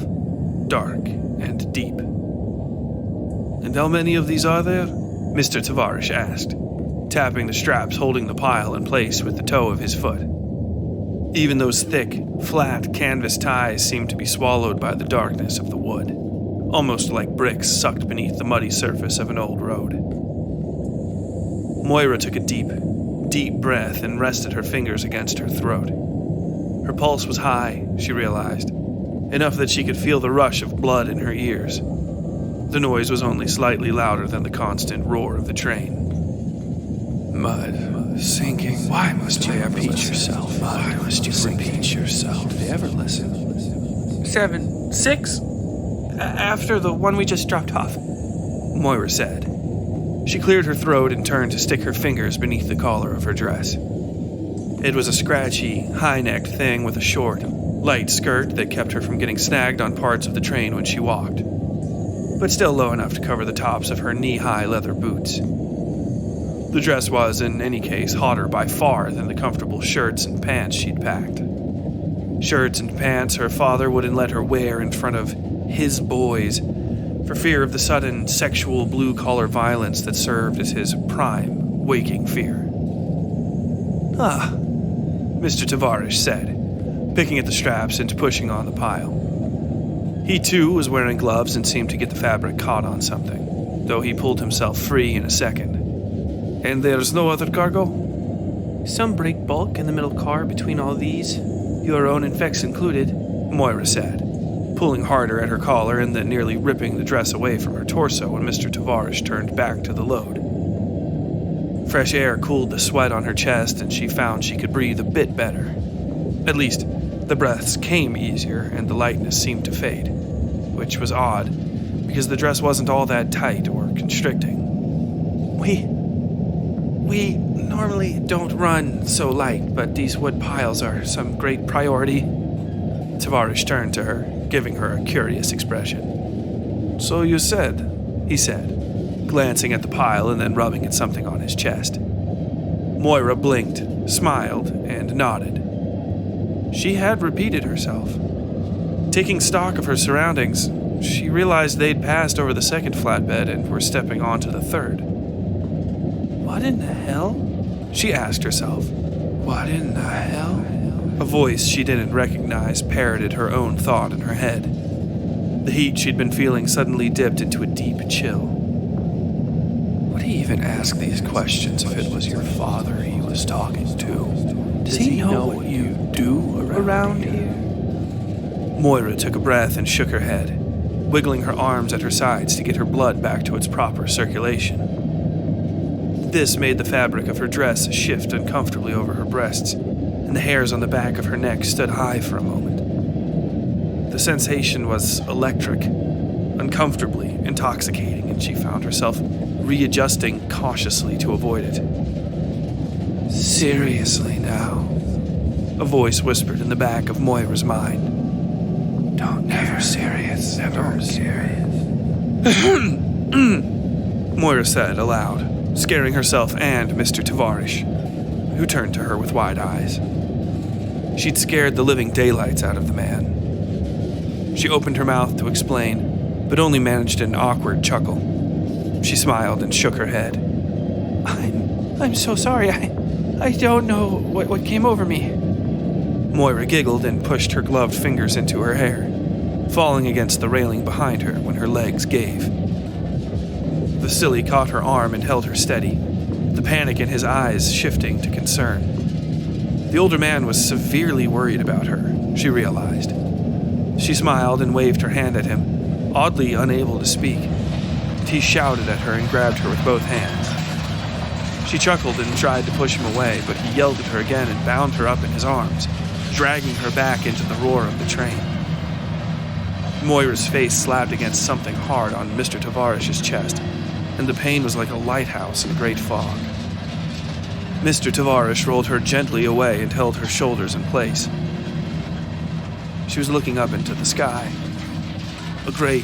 dark and deep. "And how many of these are there?" Mr. Tavarish asked, tapping the straps holding the pile in place with the toe of his foot. Even those thick, flat canvas ties seemed to be swallowed by the darkness of the wood, almost like bricks sucked beneath the muddy surface of an old road. Moira took a deep, deep breath and rested her fingers against her throat. Her pulse was high, she realized, enough that she could feel the rush of blood in her ears. The noise was only slightly louder than the constant roar of the train. Mud, sinking. Why must you repeat yourself? Why must you repeat yourself? Did they ever listen? 7, 6? After the one we just dropped off, Moira said. She cleared her throat and turned to stick her fingers beneath the collar of her dress. It was a scratchy, high-necked thing with a short, light skirt that kept her from getting snagged on parts of the train when she walked, but still low enough to cover the tops of her knee-high leather boots. The dress was, in any case, hotter by far than the comfortable shirts and pants she'd packed. Shirts and pants her father wouldn't let her wear in front of his boys, for fear of the sudden sexual blue-collar violence that served as his prime waking fear. "Ah," Mr. Tavarish said, picking at the straps and pushing on the pile. He too was wearing gloves and seemed to get the fabric caught on something, though he pulled himself free in a second. "And there's no other cargo?" "Some break bulk in the middle car between all these, your own and Vex included," Moira said, pulling harder at her collar and then nearly ripping the dress away from her torso when Mr. Tavarish turned back to the load. Fresh air cooled the sweat on her chest and she found she could breathe a bit better. At least, the breaths came easier and the lightness seemed to fade, which was odd, because the dress wasn't all that tight or constricting. We normally don't run so light, but these wood piles are some great priority." Tavarish turned to her, giving her a curious expression. "So you said," he said, glancing at the pile and then rubbing at something on his chest. Moira blinked, smiled, and nodded. She had repeated herself. Taking stock of her surroundings, she realized they'd passed over the second flatbed and were stepping onto the third. "What in the hell?" she asked herself. "What in the hell?" A voice she didn't recognize parroted her own thought in her head. The heat she'd been feeling suddenly dipped into a deep chill. Would he even ask these questions if it was your father he was talking to? Does he know what you do around here? Moira took a breath and shook her head, wiggling her arms at her sides to get her blood back to its proper circulation. This made the fabric of her dress shift uncomfortably over her breasts, and the hairs on the back of her neck stood high for a moment. The sensation was electric, uncomfortably intoxicating, and she found herself readjusting cautiously to avoid it. "Seriously now," a voice whispered in the back of Moira's mind. Never serious. Moira said aloud, scaring herself and Mr. Tavarish, who turned to her with wide eyes. She'd scared the living daylights out of the man. She opened her mouth to explain, but only managed an awkward chuckle. She smiled and shook her head. I'm so sorry. I don't know what came over me." Moira giggled and pushed her gloved fingers into her hair, falling against the railing behind her when her legs gave. Vasily caught her arm and held her steady, the panic in his eyes shifting to concern. The older man was severely worried about her, she realized. She smiled and waved her hand at him, oddly unable to speak. He shouted at her and grabbed her with both hands. She chuckled and tried to push him away, but he yelled at her again and bound her up in his arms, dragging her back into the roar of the train. Moira's face slapped against something hard on Mr. Tavarish's chest, and the pain was like a lighthouse in a great fog. Mr. Tavarish rolled her gently away and held her shoulders in place. She was looking up into the sky, a great,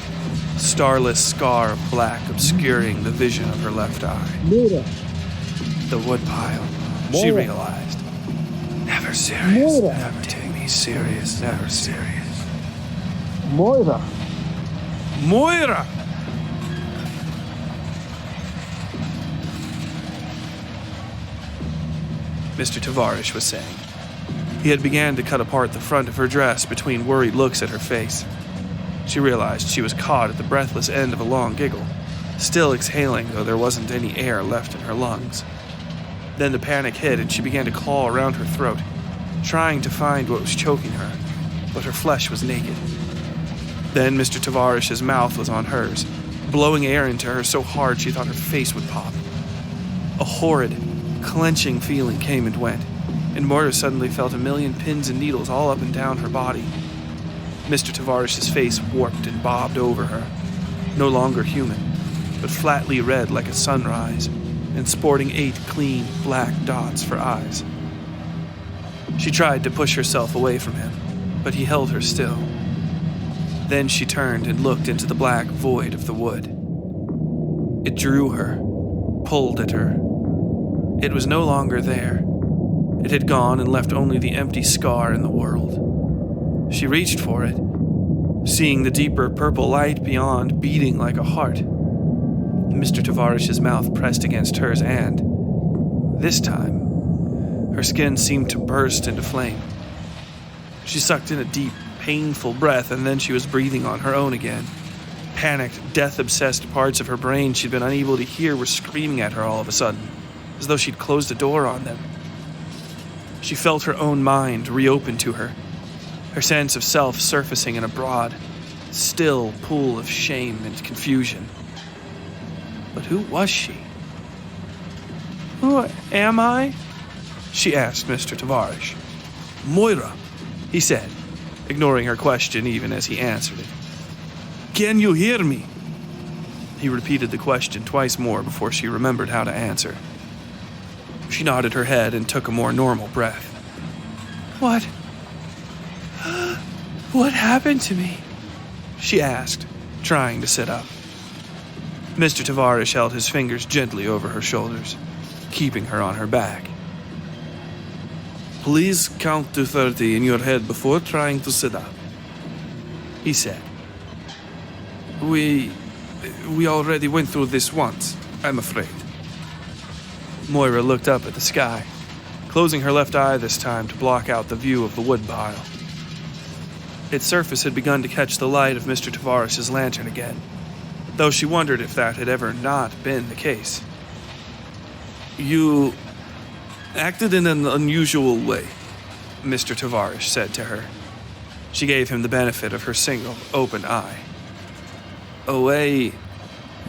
starless scar of black obscuring the vision of her left eye. Moira. The woodpile, Moira. she realized. Never serious, Moira. never take me serious, never serious. Moira. Moira! Mr. Tavarish was saying. He had began to cut apart the front of her dress between worried looks at her face. She realized she was caught at the breathless end of a long giggle, still exhaling though there wasn't any air left in her lungs. Then the panic hit and she began to claw around her throat, trying to find what was choking her, but her flesh was naked. Then Mr. Tavarish's mouth was on hers, blowing air into her so hard she thought her face would pop. A horrid, clenching feeling came and went, and Moira suddenly felt a million pins and needles all up and down her body. Mr. Tavarish's face warped and bobbed over her, no longer human, but flatly red like a sunrise, and sporting 8 clean, black dots for eyes. She tried to push herself away from him, but he held her still. Then she turned and looked into the black void of the wood. It drew her, pulled at her. It was no longer there. It had gone and left only the empty scar in the world. She reached for it, seeing the deeper purple light beyond beating like a heart. Mr. Tavarish's mouth pressed against hers and, this time, her skin seemed to burst into flame. She sucked in a deep, painful breath, and then she was breathing on her own again. Panicked, death-obsessed parts of her brain she'd been unable to hear were screaming at her all of a sudden, as though she'd closed a door on them. She felt her own mind reopen to her, her sense of self surfacing in a broad, still pool of shame and confusion. But who was she? Who am I? She asked Mr. Tavarish. Moira, he said, ignoring her question even as he answered it. Can you hear me? He repeated the question twice more before she remembered how to answer. She nodded her head and took a more normal breath. What? What happened to me? She asked, trying to sit up. Mr. Tavarish held his fingers gently over her shoulders, keeping her on her back. Please count to 30 in your head before trying to sit up, he said. We already went through this once, I'm afraid. Moira looked up at the sky, closing her left eye this time to block out the view of the woodpile. Its surface had begun to catch the light of Mr. Tavarish's lantern again, though she wondered if that had ever not been the case. You acted in an unusual way, Mr. Tavarish said to her. She gave him the benefit of her single, open eye. A way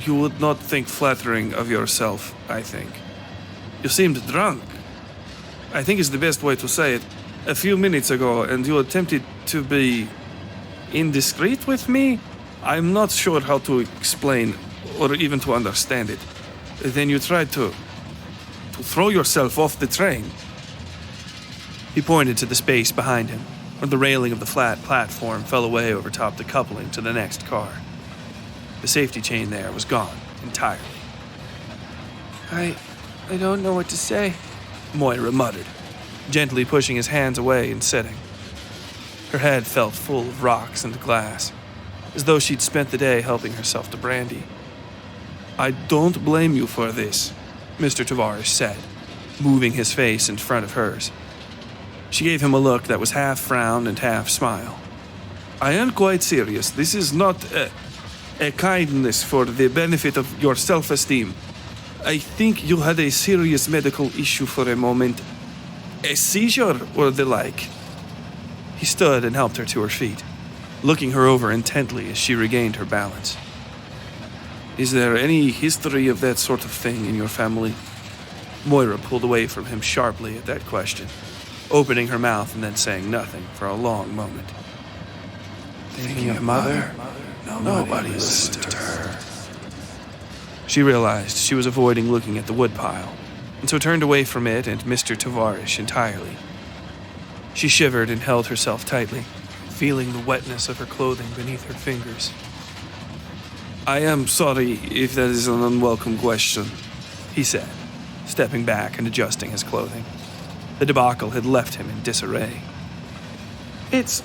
you would not think flattering of yourself, I think. You seemed drunk, I think is the best way to say it, a few minutes ago, and you attempted to be indiscreet with me? I'm not sure how to explain or even to understand it. Then you tried to throw yourself off the train. He pointed to the space behind him, where the railing of the flat platform fell away over top the coupling to the next car. The safety chain there was gone entirely. I don't know what to say, Moira muttered, gently pushing his hands away and sitting. Her head felt full of rocks and glass, as though she'd spent the day helping herself to brandy. I don't blame you for this, Mr. Tavarish said, moving his face in front of hers. She gave him a look that was half frown and half smile. I am quite serious. This is not A kindness for the benefit of your self-esteem. I think you had a serious medical issue for a moment. A seizure or the like." He stood and helped her to her feet, looking her over intently as she regained her balance. "Is there any history of that sort of thing in your family?" Moira pulled away from him sharply at that question, opening her mouth and then saying nothing for a long moment. Thinking of mother, nobody listened to her. She realized she was avoiding looking at the woodpile, and so turned away from it and Mr. Tavarish entirely. She shivered and held herself tightly, feeling the wetness of her clothing beneath her fingers. "I am sorry if that is an unwelcome question," he said, stepping back and adjusting his clothing. The debacle had left him in disarray. It's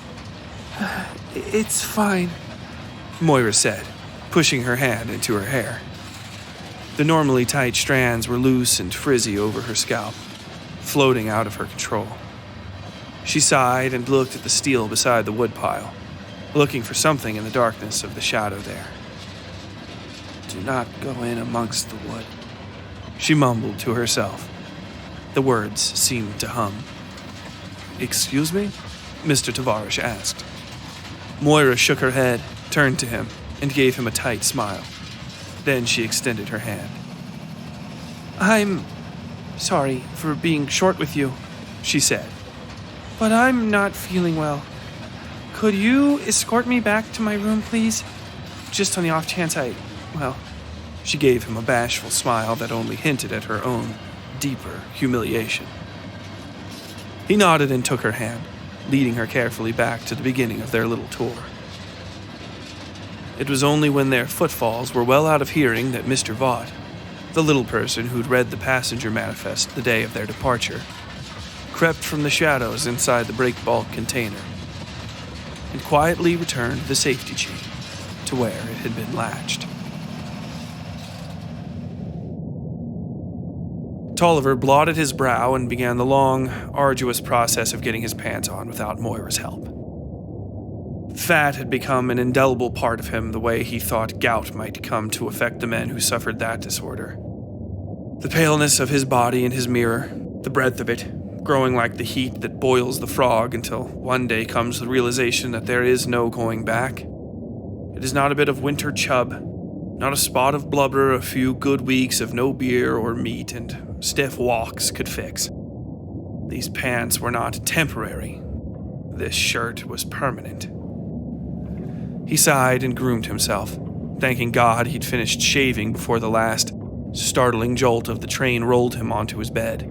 fine," Moira said, pushing her hand into her hair. The normally tight strands were loose and frizzy over her scalp, floating out of her control. She sighed and looked at the steel beside the woodpile, looking for something in the darkness of the shadow there. "Do not go in amongst the wood," she mumbled to herself. The words seemed to hum. "Excuse me?" Mr. Tavarish asked. Moira shook her head, turned to him, and gave him a tight smile. Then she extended her hand. "I'm sorry for being short with you," she said. "but I'm not feeling well. Could you escort me back to my room, please? Just on the off chance She gave him a bashful smile that only hinted at her own deeper humiliation. He nodded and took her hand, leading her carefully back to the beginning of their little tour. It was only when their footfalls were well out of hearing that Mr. Vaught, the little person who'd read the passenger manifest the day of their departure, crept from the shadows inside the break bulk container and quietly returned the safety chain to where it had been latched. Tolliver blotted his brow and began the long, arduous process of getting his pants on without Moira's help. Fat had become an indelible part of him the way he thought gout might come to affect the men who suffered that disorder. The paleness of his body in his mirror, the breadth of it, growing like the heat that boils the frog until one day comes the realization that there is no going back. It is not a bit of winter chub, not a spot of blubber a few good weeks of no beer or meat and stiff walks could fix. These pants were not temporary. This shirt was permanent. He sighed and groomed himself, thanking God he'd finished shaving before the last startling jolt of the train rolled him onto his bed.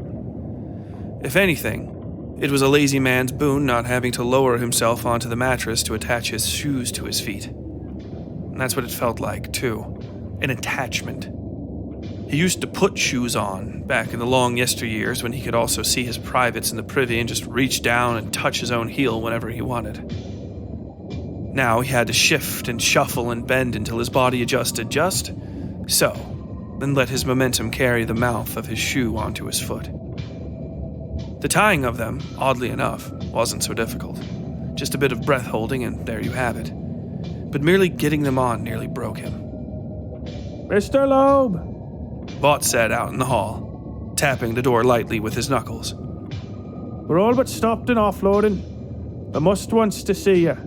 If anything, it was a lazy man's boon not having to lower himself onto the mattress to attach his shoes to his feet. And that's what it felt like, too. An attachment. He used to put shoes on, back in the long yesteryears when he could also see his privates in the privy and just reach down and touch his own heel whenever he wanted. Now he had to shift and shuffle and bend until his body adjusted just so, then let his momentum carry the mouth of his shoe onto his foot. The tying of them, oddly enough, wasn't so difficult. Just a bit of breath holding and there you have it. But merely getting them on nearly broke him. "Mr. Loeb!" Vaught said out in the hall, tapping the door lightly with his knuckles. "We're all but stopped and offloading. I must wants to see you."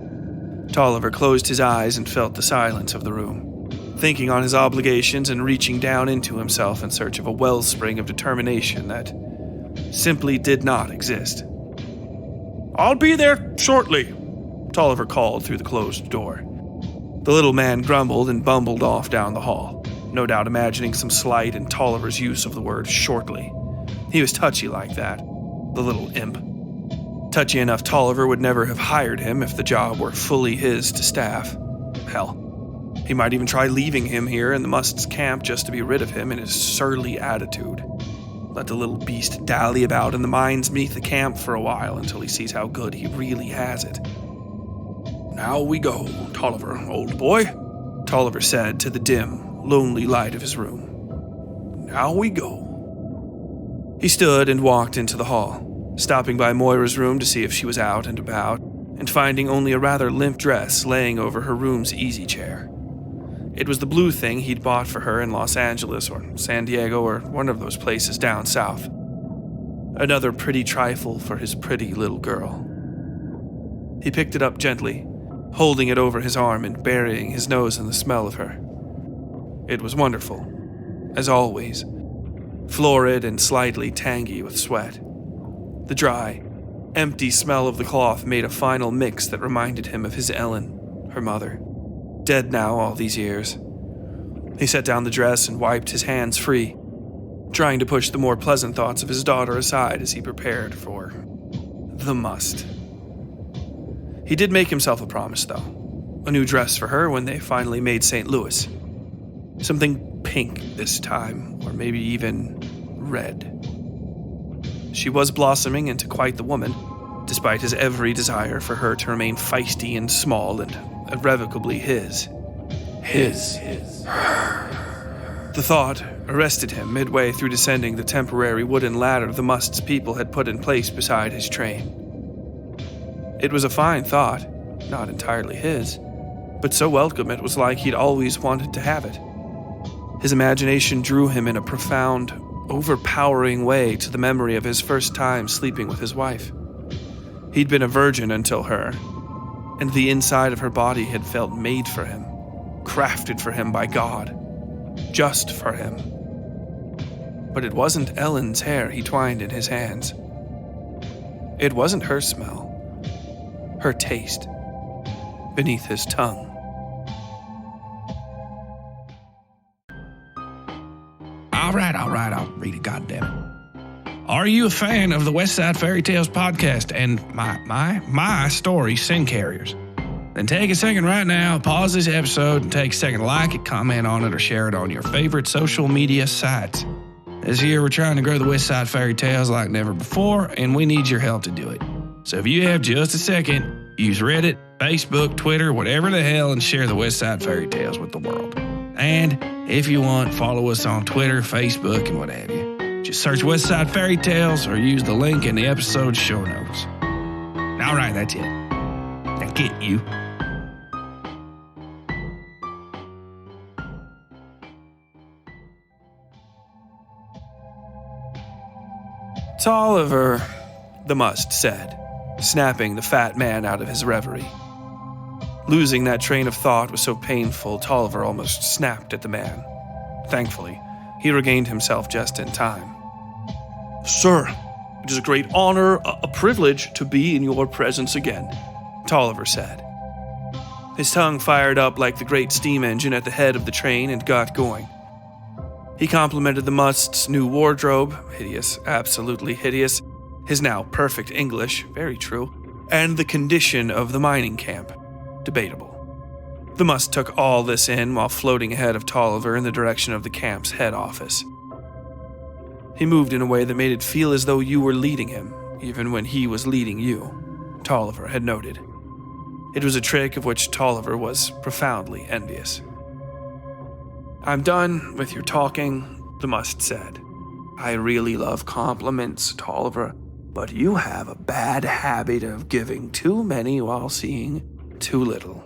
Tolliver closed his eyes and felt the silence of the room, thinking on his obligations and reaching down into himself in search of a wellspring of determination that simply did not exist. "I'll be there shortly," Tolliver called through the closed door. The little man grumbled and bumbled off down the hall, no doubt imagining some slight in Tolliver's use of the word shortly. He was touchy like that, the little imp. Touchy enough Tolliver would never have hired him if the job were fully his to staff. Hell, he might even try leaving him here in the Must's camp just to be rid of him and his surly attitude. Let the little beast dally about in the mines beneath the camp for a while until he sees how good he really has it. "Now we go, Tolliver, old boy," Tolliver said to the dim, lonely light of his room. "Now we go." He stood and walked into the hall, stopping by Moira's room to see if she was out and about, and finding only a rather limp dress laying over her room's easy chair. It was the blue thing he'd bought for her in Los Angeles or San Diego or one of those places down south. Another pretty trifle for his pretty little girl. He picked it up gently, holding it over his arm and burying his nose in the smell of her. It was wonderful, as always, florid and slightly tangy with sweat. The dry, empty smell of the cloth made a final mix that reminded him of his Ellen, her mother, dead now all these years. He set down the dress and wiped his hands free, trying to push the more pleasant thoughts of his daughter aside as he prepared for the must. He did make himself a promise, though. A new dress for her when they finally made St. Louis. Something pink this time, or maybe even red. She was blossoming into quite the woman, despite his every desire for her to remain feisty and small and irrevocably his. The thought arrested him midway through descending the temporary wooden ladder the Must's people had put in place beside his train. It was a fine thought, not entirely his, but so welcome it was like he'd always wanted to have it. His imagination drew him in a profound, overpowering way to the memory of his first time sleeping with his wife. He'd been a virgin until her, and the inside of her body had felt made for him, crafted for him by God, just for him. But it wasn't Ellen's hair he twined in his hands. It wasn't her smell, her taste, beneath his tongue. All right, I'll read it, goddammit. Are you a fan of the Westside Fairytales podcast and my story, Sin Carriers? Then take a second right now, pause this episode, and take a second to like it, comment on it, or share it on your favorite social media sites. This year, we're trying to grow the Westside Fairytales like never before, and we need your help to do it. So if you have just a second, use Reddit, Facebook, Twitter, whatever the hell, and share the Westside Fairytales with the world. And if you want, follow us on Twitter, Facebook, and what have you. Just search Westside Fairytales or use the link in the episode show notes. All right, that's it. Now get you. Tolliver, the Must said, snapping the fat man out of his reverie. Losing that train of thought was so painful, Tolliver almost snapped at the man. Thankfully, he regained himself just in time. Sir, it is a great honor, a privilege to be in your presence again, Tolliver said. His tongue fired up like the great steam engine at the head of the train and got going. He complimented the Must's new wardrobe, hideous, absolutely hideous, his now perfect English, very true, and the condition of the mining camp, debatable. The Must took all this in while floating ahead of Tolliver in the direction of the camp's head office. He moved in a way that made it feel as though you were leading him, even when he was leading you, Tolliver had noted. It was a trick of which Tolliver was profoundly envious. I'm done with your talking, the Must said. I really love compliments, Tolliver, but you have a bad habit of giving too many while seeing too little.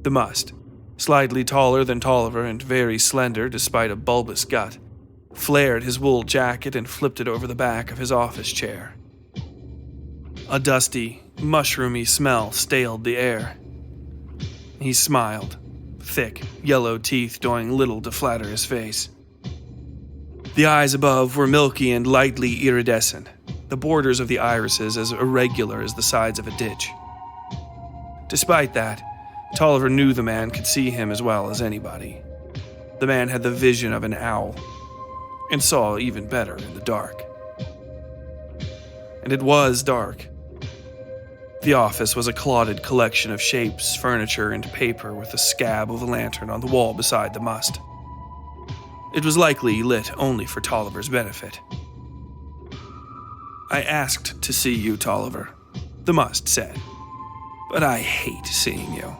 The Must, slightly taller than Tolliver and very slender despite a bulbous gut, flared his wool jacket and flipped it over the back of his office chair. A dusty, mushroomy smell staled the air. He smiled, thick, yellow teeth doing little to flatter his face. The eyes above were milky and lightly iridescent, the borders of the irises as irregular as the sides of a ditch. Despite that, Tolliver knew the man could see him as well as anybody. The man had the vision of an owl, and saw even better in the dark. And it was dark. The office was a clotted collection of shapes, furniture, and paper with a scab of a lantern on the wall beside the Must. It was likely lit only for Tolliver's benefit. I asked to see you, Tolliver, the Must said, but I hate seeing you.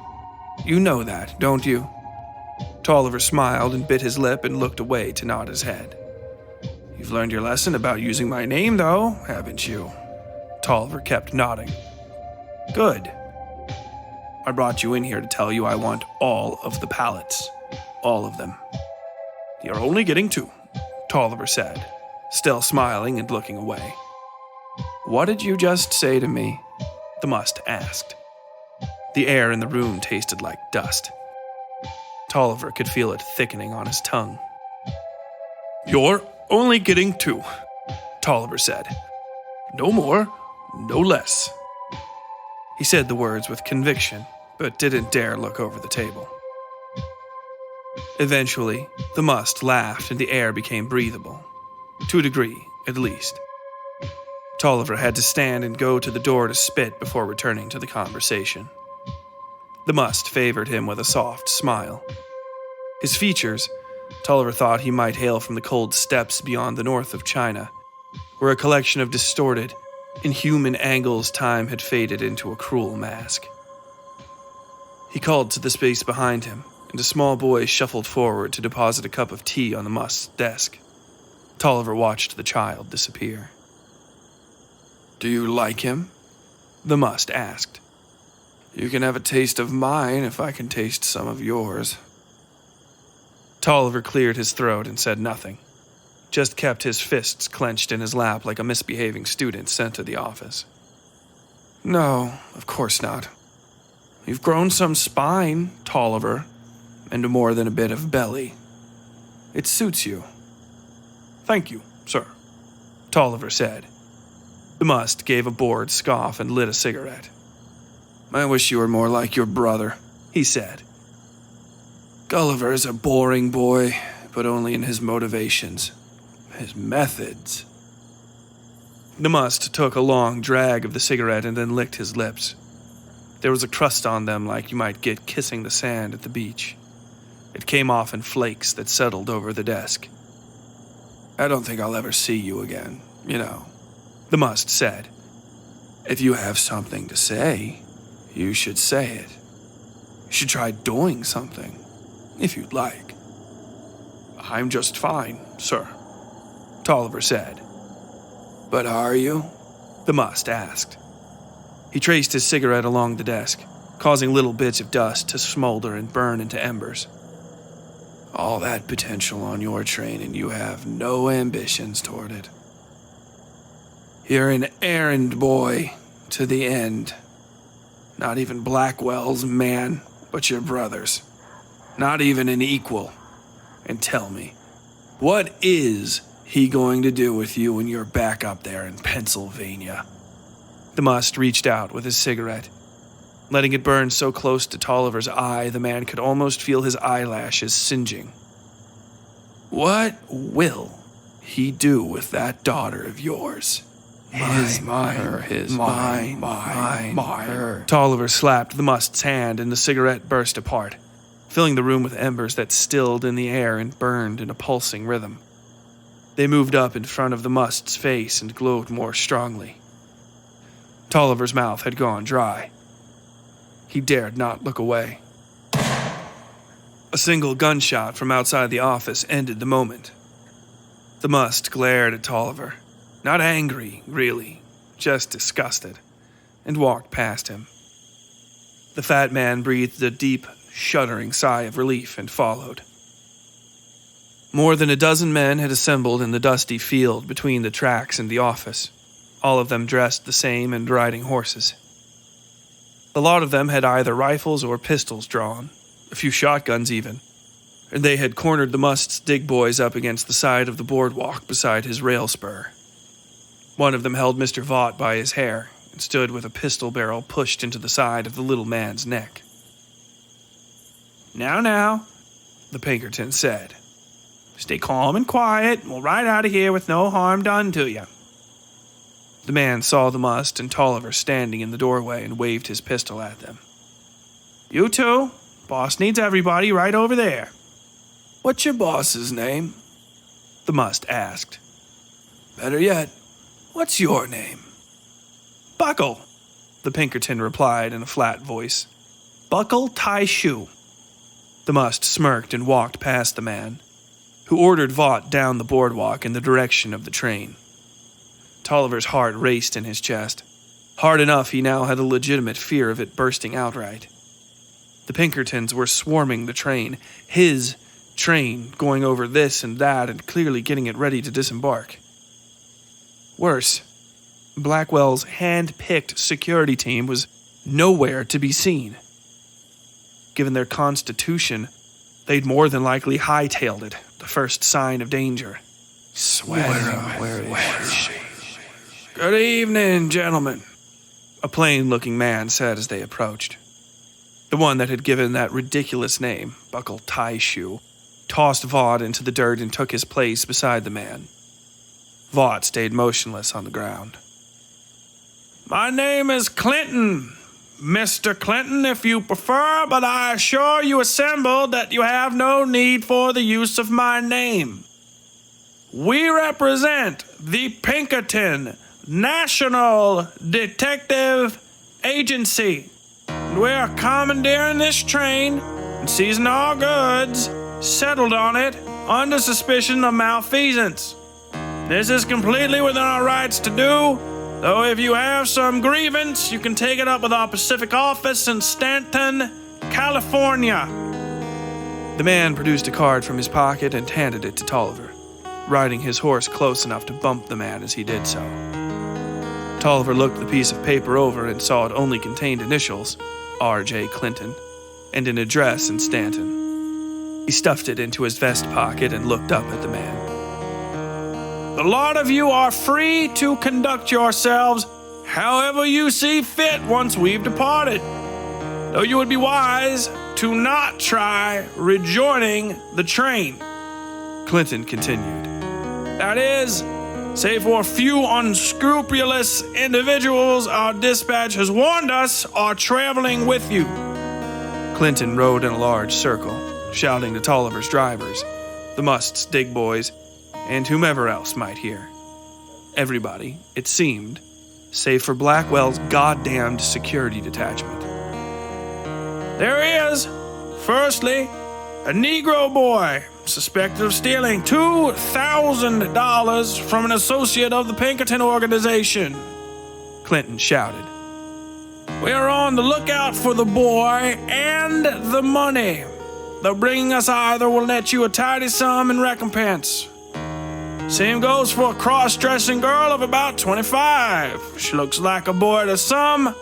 You know that, don't you? Tolliver smiled and bit his lip and looked away to nod his head. You've learned your lesson about using my name, though, haven't you? Tolliver kept nodding. Good. I brought you in here to tell you I want all of the pallets, All of them. You're only getting 2, Tolliver said, still smiling and looking away. What did you just say to me? The must asked. The air in the room tasted like dust. Tolliver could feel it thickening on his tongue. You're only getting 2, Tolliver said. No more, no less. He said the words with conviction, but didn't dare look over the table. Eventually, the must laughed and the air became breathable. To a degree, at least. Tolliver had to stand and go to the door to spit before returning to the conversation. The must favored him with a soft smile. His features, Tolliver thought he might hail from the cold steppes beyond the north of China, were a collection of distorted, inhuman angles time had faded into a cruel mask. He called to the space behind him, and a small boy shuffled forward to deposit a cup of tea on the must's desk. Tolliver watched the child disappear. Do you like him? The must asked. You can have a taste of mine if I can taste some of yours. Tolliver cleared his throat and said nothing, just kept his fists clenched in his lap like a misbehaving student sent to the office. No, of course not. You've grown some spine, Tolliver, and more than a bit of belly. It suits you. Thank you, sir, Tolliver said. The must gave a bored scoff and lit a cigarette. I wish you were more like your brother, he said. Gulliver is a boring boy, but only in his motivations, his methods. The must took a long drag of the cigarette and then licked his lips. There was a crust on them like you might get kissing the sand at the beach. It came off in flakes that settled over the desk. I don't think I'll ever see you again, the must said. If you have something to say, you should say it. You should try doing something, if you'd like. I'm just fine, sir, Tolliver said. But are you? The must asked. He traced his cigarette along the desk, causing little bits of dust to smolder and burn into embers. All that potential on your train and you have no ambitions toward it. You're an errand boy to the end. Not even Blackwell's man, but your brother's. Not even an equal. And tell me, what is he going to do with you when you're back up there in Pennsylvania? The must reached out with his cigarette. Letting it burn so close to Tolliver's eye, the man could almost feel his eyelashes singeing. What will he do with that daughter of yours? Mine. Tolliver slapped the must's hand and the cigarette burst apart, filling the room with embers that stilled in the air and burned in a pulsing rhythm. They moved up in front of the must's face and glowed more strongly. Tolliver's mouth had gone dry. He dared not look away. A single gunshot from outside the office ended the moment. The must glared at Tolliver, not angry, really, just disgusted, and walked past him. The fat man breathed a deep, shuddering sigh of relief and followed. More than a dozen men had assembled in the dusty field between the tracks and the office, all of them dressed the same and riding horses. A lot of them had either rifles or pistols drawn, a few shotguns even, and they had cornered the must's dig boys up against the side of the boardwalk beside his rail spur. One of them held Mr. Vaught by his hair and stood with a pistol barrel pushed into the side of the little man's neck. Now, the Pinkerton said. Stay calm and quiet, and we'll ride out of here with no harm done to you. The man saw the must and Tolliver standing in the doorway and waved his pistol at them. You two, boss needs everybody right over there. What's your boss's name? The must asked. Better yet, what's your name? Buckle, the Pinkerton replied in a flat voice. Buckle tie shoe. The must smirked and walked past the man, who ordered Vaught down the boardwalk in the direction of the train. Tolliver's heart raced in his chest. Hard enough he now had a legitimate fear of it bursting outright. The Pinkertons were swarming the train, his train going over this and that and clearly getting it ready to disembark. Worse, Blackwell's hand-picked security team was nowhere to be seen. Given their constitution, they'd more than likely hightailed it the first sign of danger. Where is she? Good evening, gentlemen, a plain-looking man said as they approached. The one that had given that ridiculous name, Buckle Tie Shoe, tossed Vaught into the dirt and took his place beside the man. Vaught stayed motionless on the ground. My name is Clinton, Mr. Clinton if you prefer, but I assure you assembled that you have no need for the use of my name. We represent the Pinkerton National Detective Agency. We're commandeering this train and seizing our goods, settled on it, under suspicion of malfeasance. This is completely within our rights to do, though if you have some grievance, you can take it up with our Pacific office in Stanton, California. The man produced a card from his pocket and handed it to Tolliver, riding his horse close enough to bump the man as he did so. Tolliver looked the piece of paper over and saw it only contained initials, R.J. Clinton, and an address in Stanton. He stuffed it into his vest pocket and looked up at the man. The lot of you are free to conduct yourselves however you see fit once we've departed, though you would be wise to not try rejoining the train. Clinton continued. That is, save for a few unscrupulous individuals our dispatch has warned us are traveling with you. Clinton rode in a large circle, shouting to Tolliver's drivers, the Must's dig boys, and whomever else might hear. Everybody, it seemed, save for Blackwell's goddamned security detachment. There he is. Firstly, a Negro boy suspected of stealing $2,000 from an associate of the Pinkerton organization, Clinton shouted. We are on the lookout for the boy and the money. Though bringing us either will net you a tidy sum in recompense. Same goes for a cross-dressing girl of about 25. She looks like a boy to some,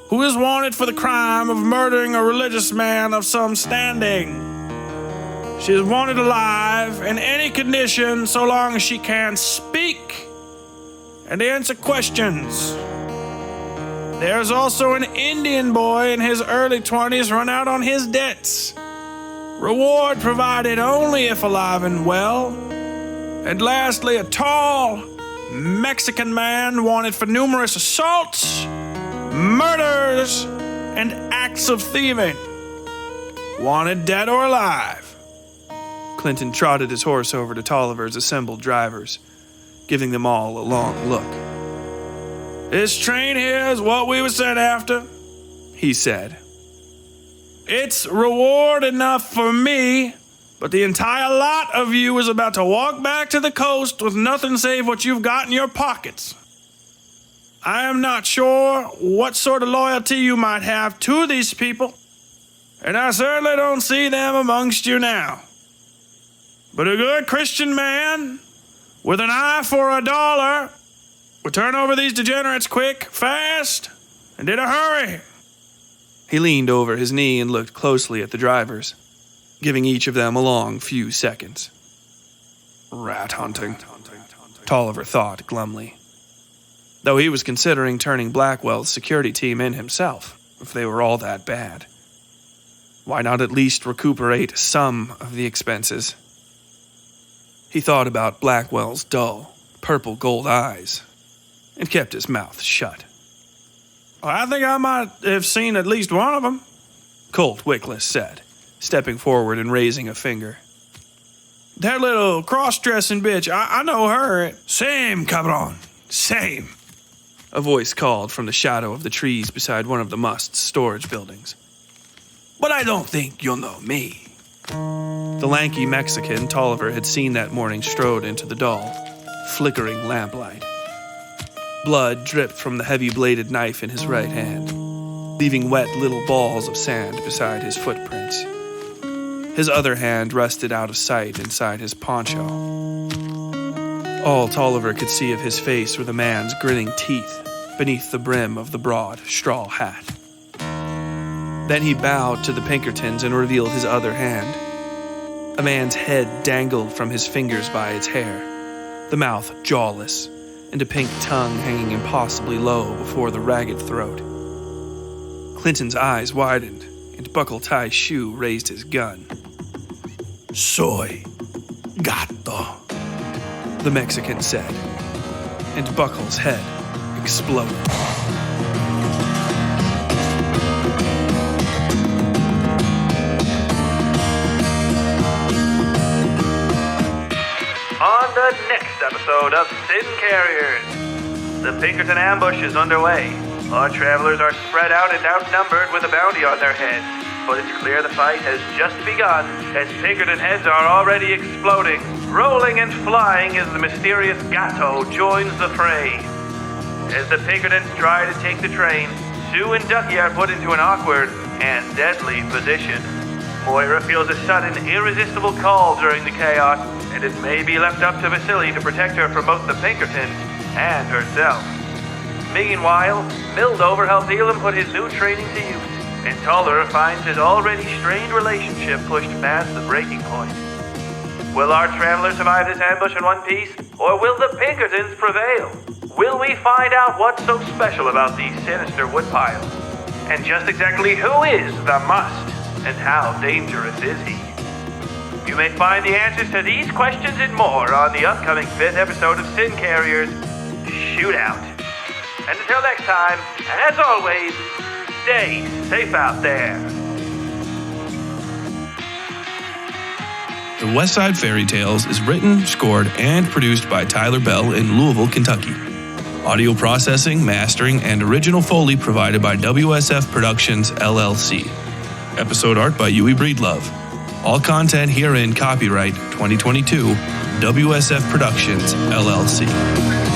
who is wanted for the crime of murdering a religious man of some standing. She is wanted alive in any condition so long as she can speak and answer questions. There's also an Indian boy in his early 20s run out on his debts. Reward provided only if alive and well. And lastly, a tall Mexican man wanted for numerous assaults, murders, and acts of thieving. Wanted dead or alive. Clinton trotted his horse over to Tolliver's assembled drivers, giving them all a long look. This train here is what we were sent after, he said. It's reward enough for me, but the entire lot of you is about to walk back to the coast with nothing save what you've got in your pockets. I am not sure what sort of loyalty you might have to these people, and I certainly don't see them amongst you now. But a good Christian man, with an eye for $1, would turn over these degenerates quick, fast, and in a hurry. He leaned over his knee and looked closely at the drivers, giving each of them a long few seconds. Rat hunting, Tolliver thought glumly, though he was considering turning Blackwell's security team in himself if they were all that bad. Why not at least recuperate some of the expenses? He thought about Blackwell's dull, purple gold eyes and kept his mouth shut. I think I might have seen at least one of them, Colt Wickless said, stepping forward and raising a finger. That little cross-dressing bitch, I know her. Same, cabron, same, a voice called from the shadow of the trees beside one of the Must's storage buildings. But I don't think you'll know me. The lanky Mexican Tolliver had seen that morning strode into the dull, flickering lamplight. Blood dripped from the heavy-bladed knife in his right hand, leaving wet little balls of sand beside his footprints. His other hand rested out of sight inside his poncho. All Tolliver could see of his face were the man's grinning teeth beneath the brim of the broad straw hat. Then he bowed to the Pinkertons and revealed his other hand. A man's head dangled from his fingers by its hair, the mouth jawless, and a pink tongue hanging impossibly low before the ragged throat. Clinton's eyes widened, and Buckle Tie's shoe raised his gun. Soy Gato, the Mexican said, and Buckle's head exploded. On the next episode of Sin Carriers, the Pinkerton ambush is underway. Our travelers are spread out and outnumbered with a bounty on their heads, but it's clear the fight has just begun as Pinkerton heads are already exploding, rolling and flying as the mysterious Gato joins the fray. As the Pinkertons try to take the train, Sue and Ducky are put into an awkward and deadly position. Moira feels a sudden, irresistible call during the chaos, and it may be left up to Vasily to protect her from both the Pinkertons and herself. Meanwhile, Mildover helps Elam put his new training to use, and Tolliver finds his already strained relationship pushed past the breaking point. Will our travelers survive this ambush in one piece, or will the Pinkertons prevail? Will we find out what's so special about these sinister woodpiles? And just exactly who is the Must? And how dangerous is he? You may find the answers to these questions and more on the upcoming 5th episode of Sin Carriers Shootout. And until next time, as always, stay safe out there. The Westside Fairytales is written, scored, and produced by Tyler Bell in Louisville, Kentucky. Audio processing, mastering, and original Foley provided by WSF Productions, LLC. Episode art by Yui Breedlove. All content herein copyright 2022, WSF Productions, LLC.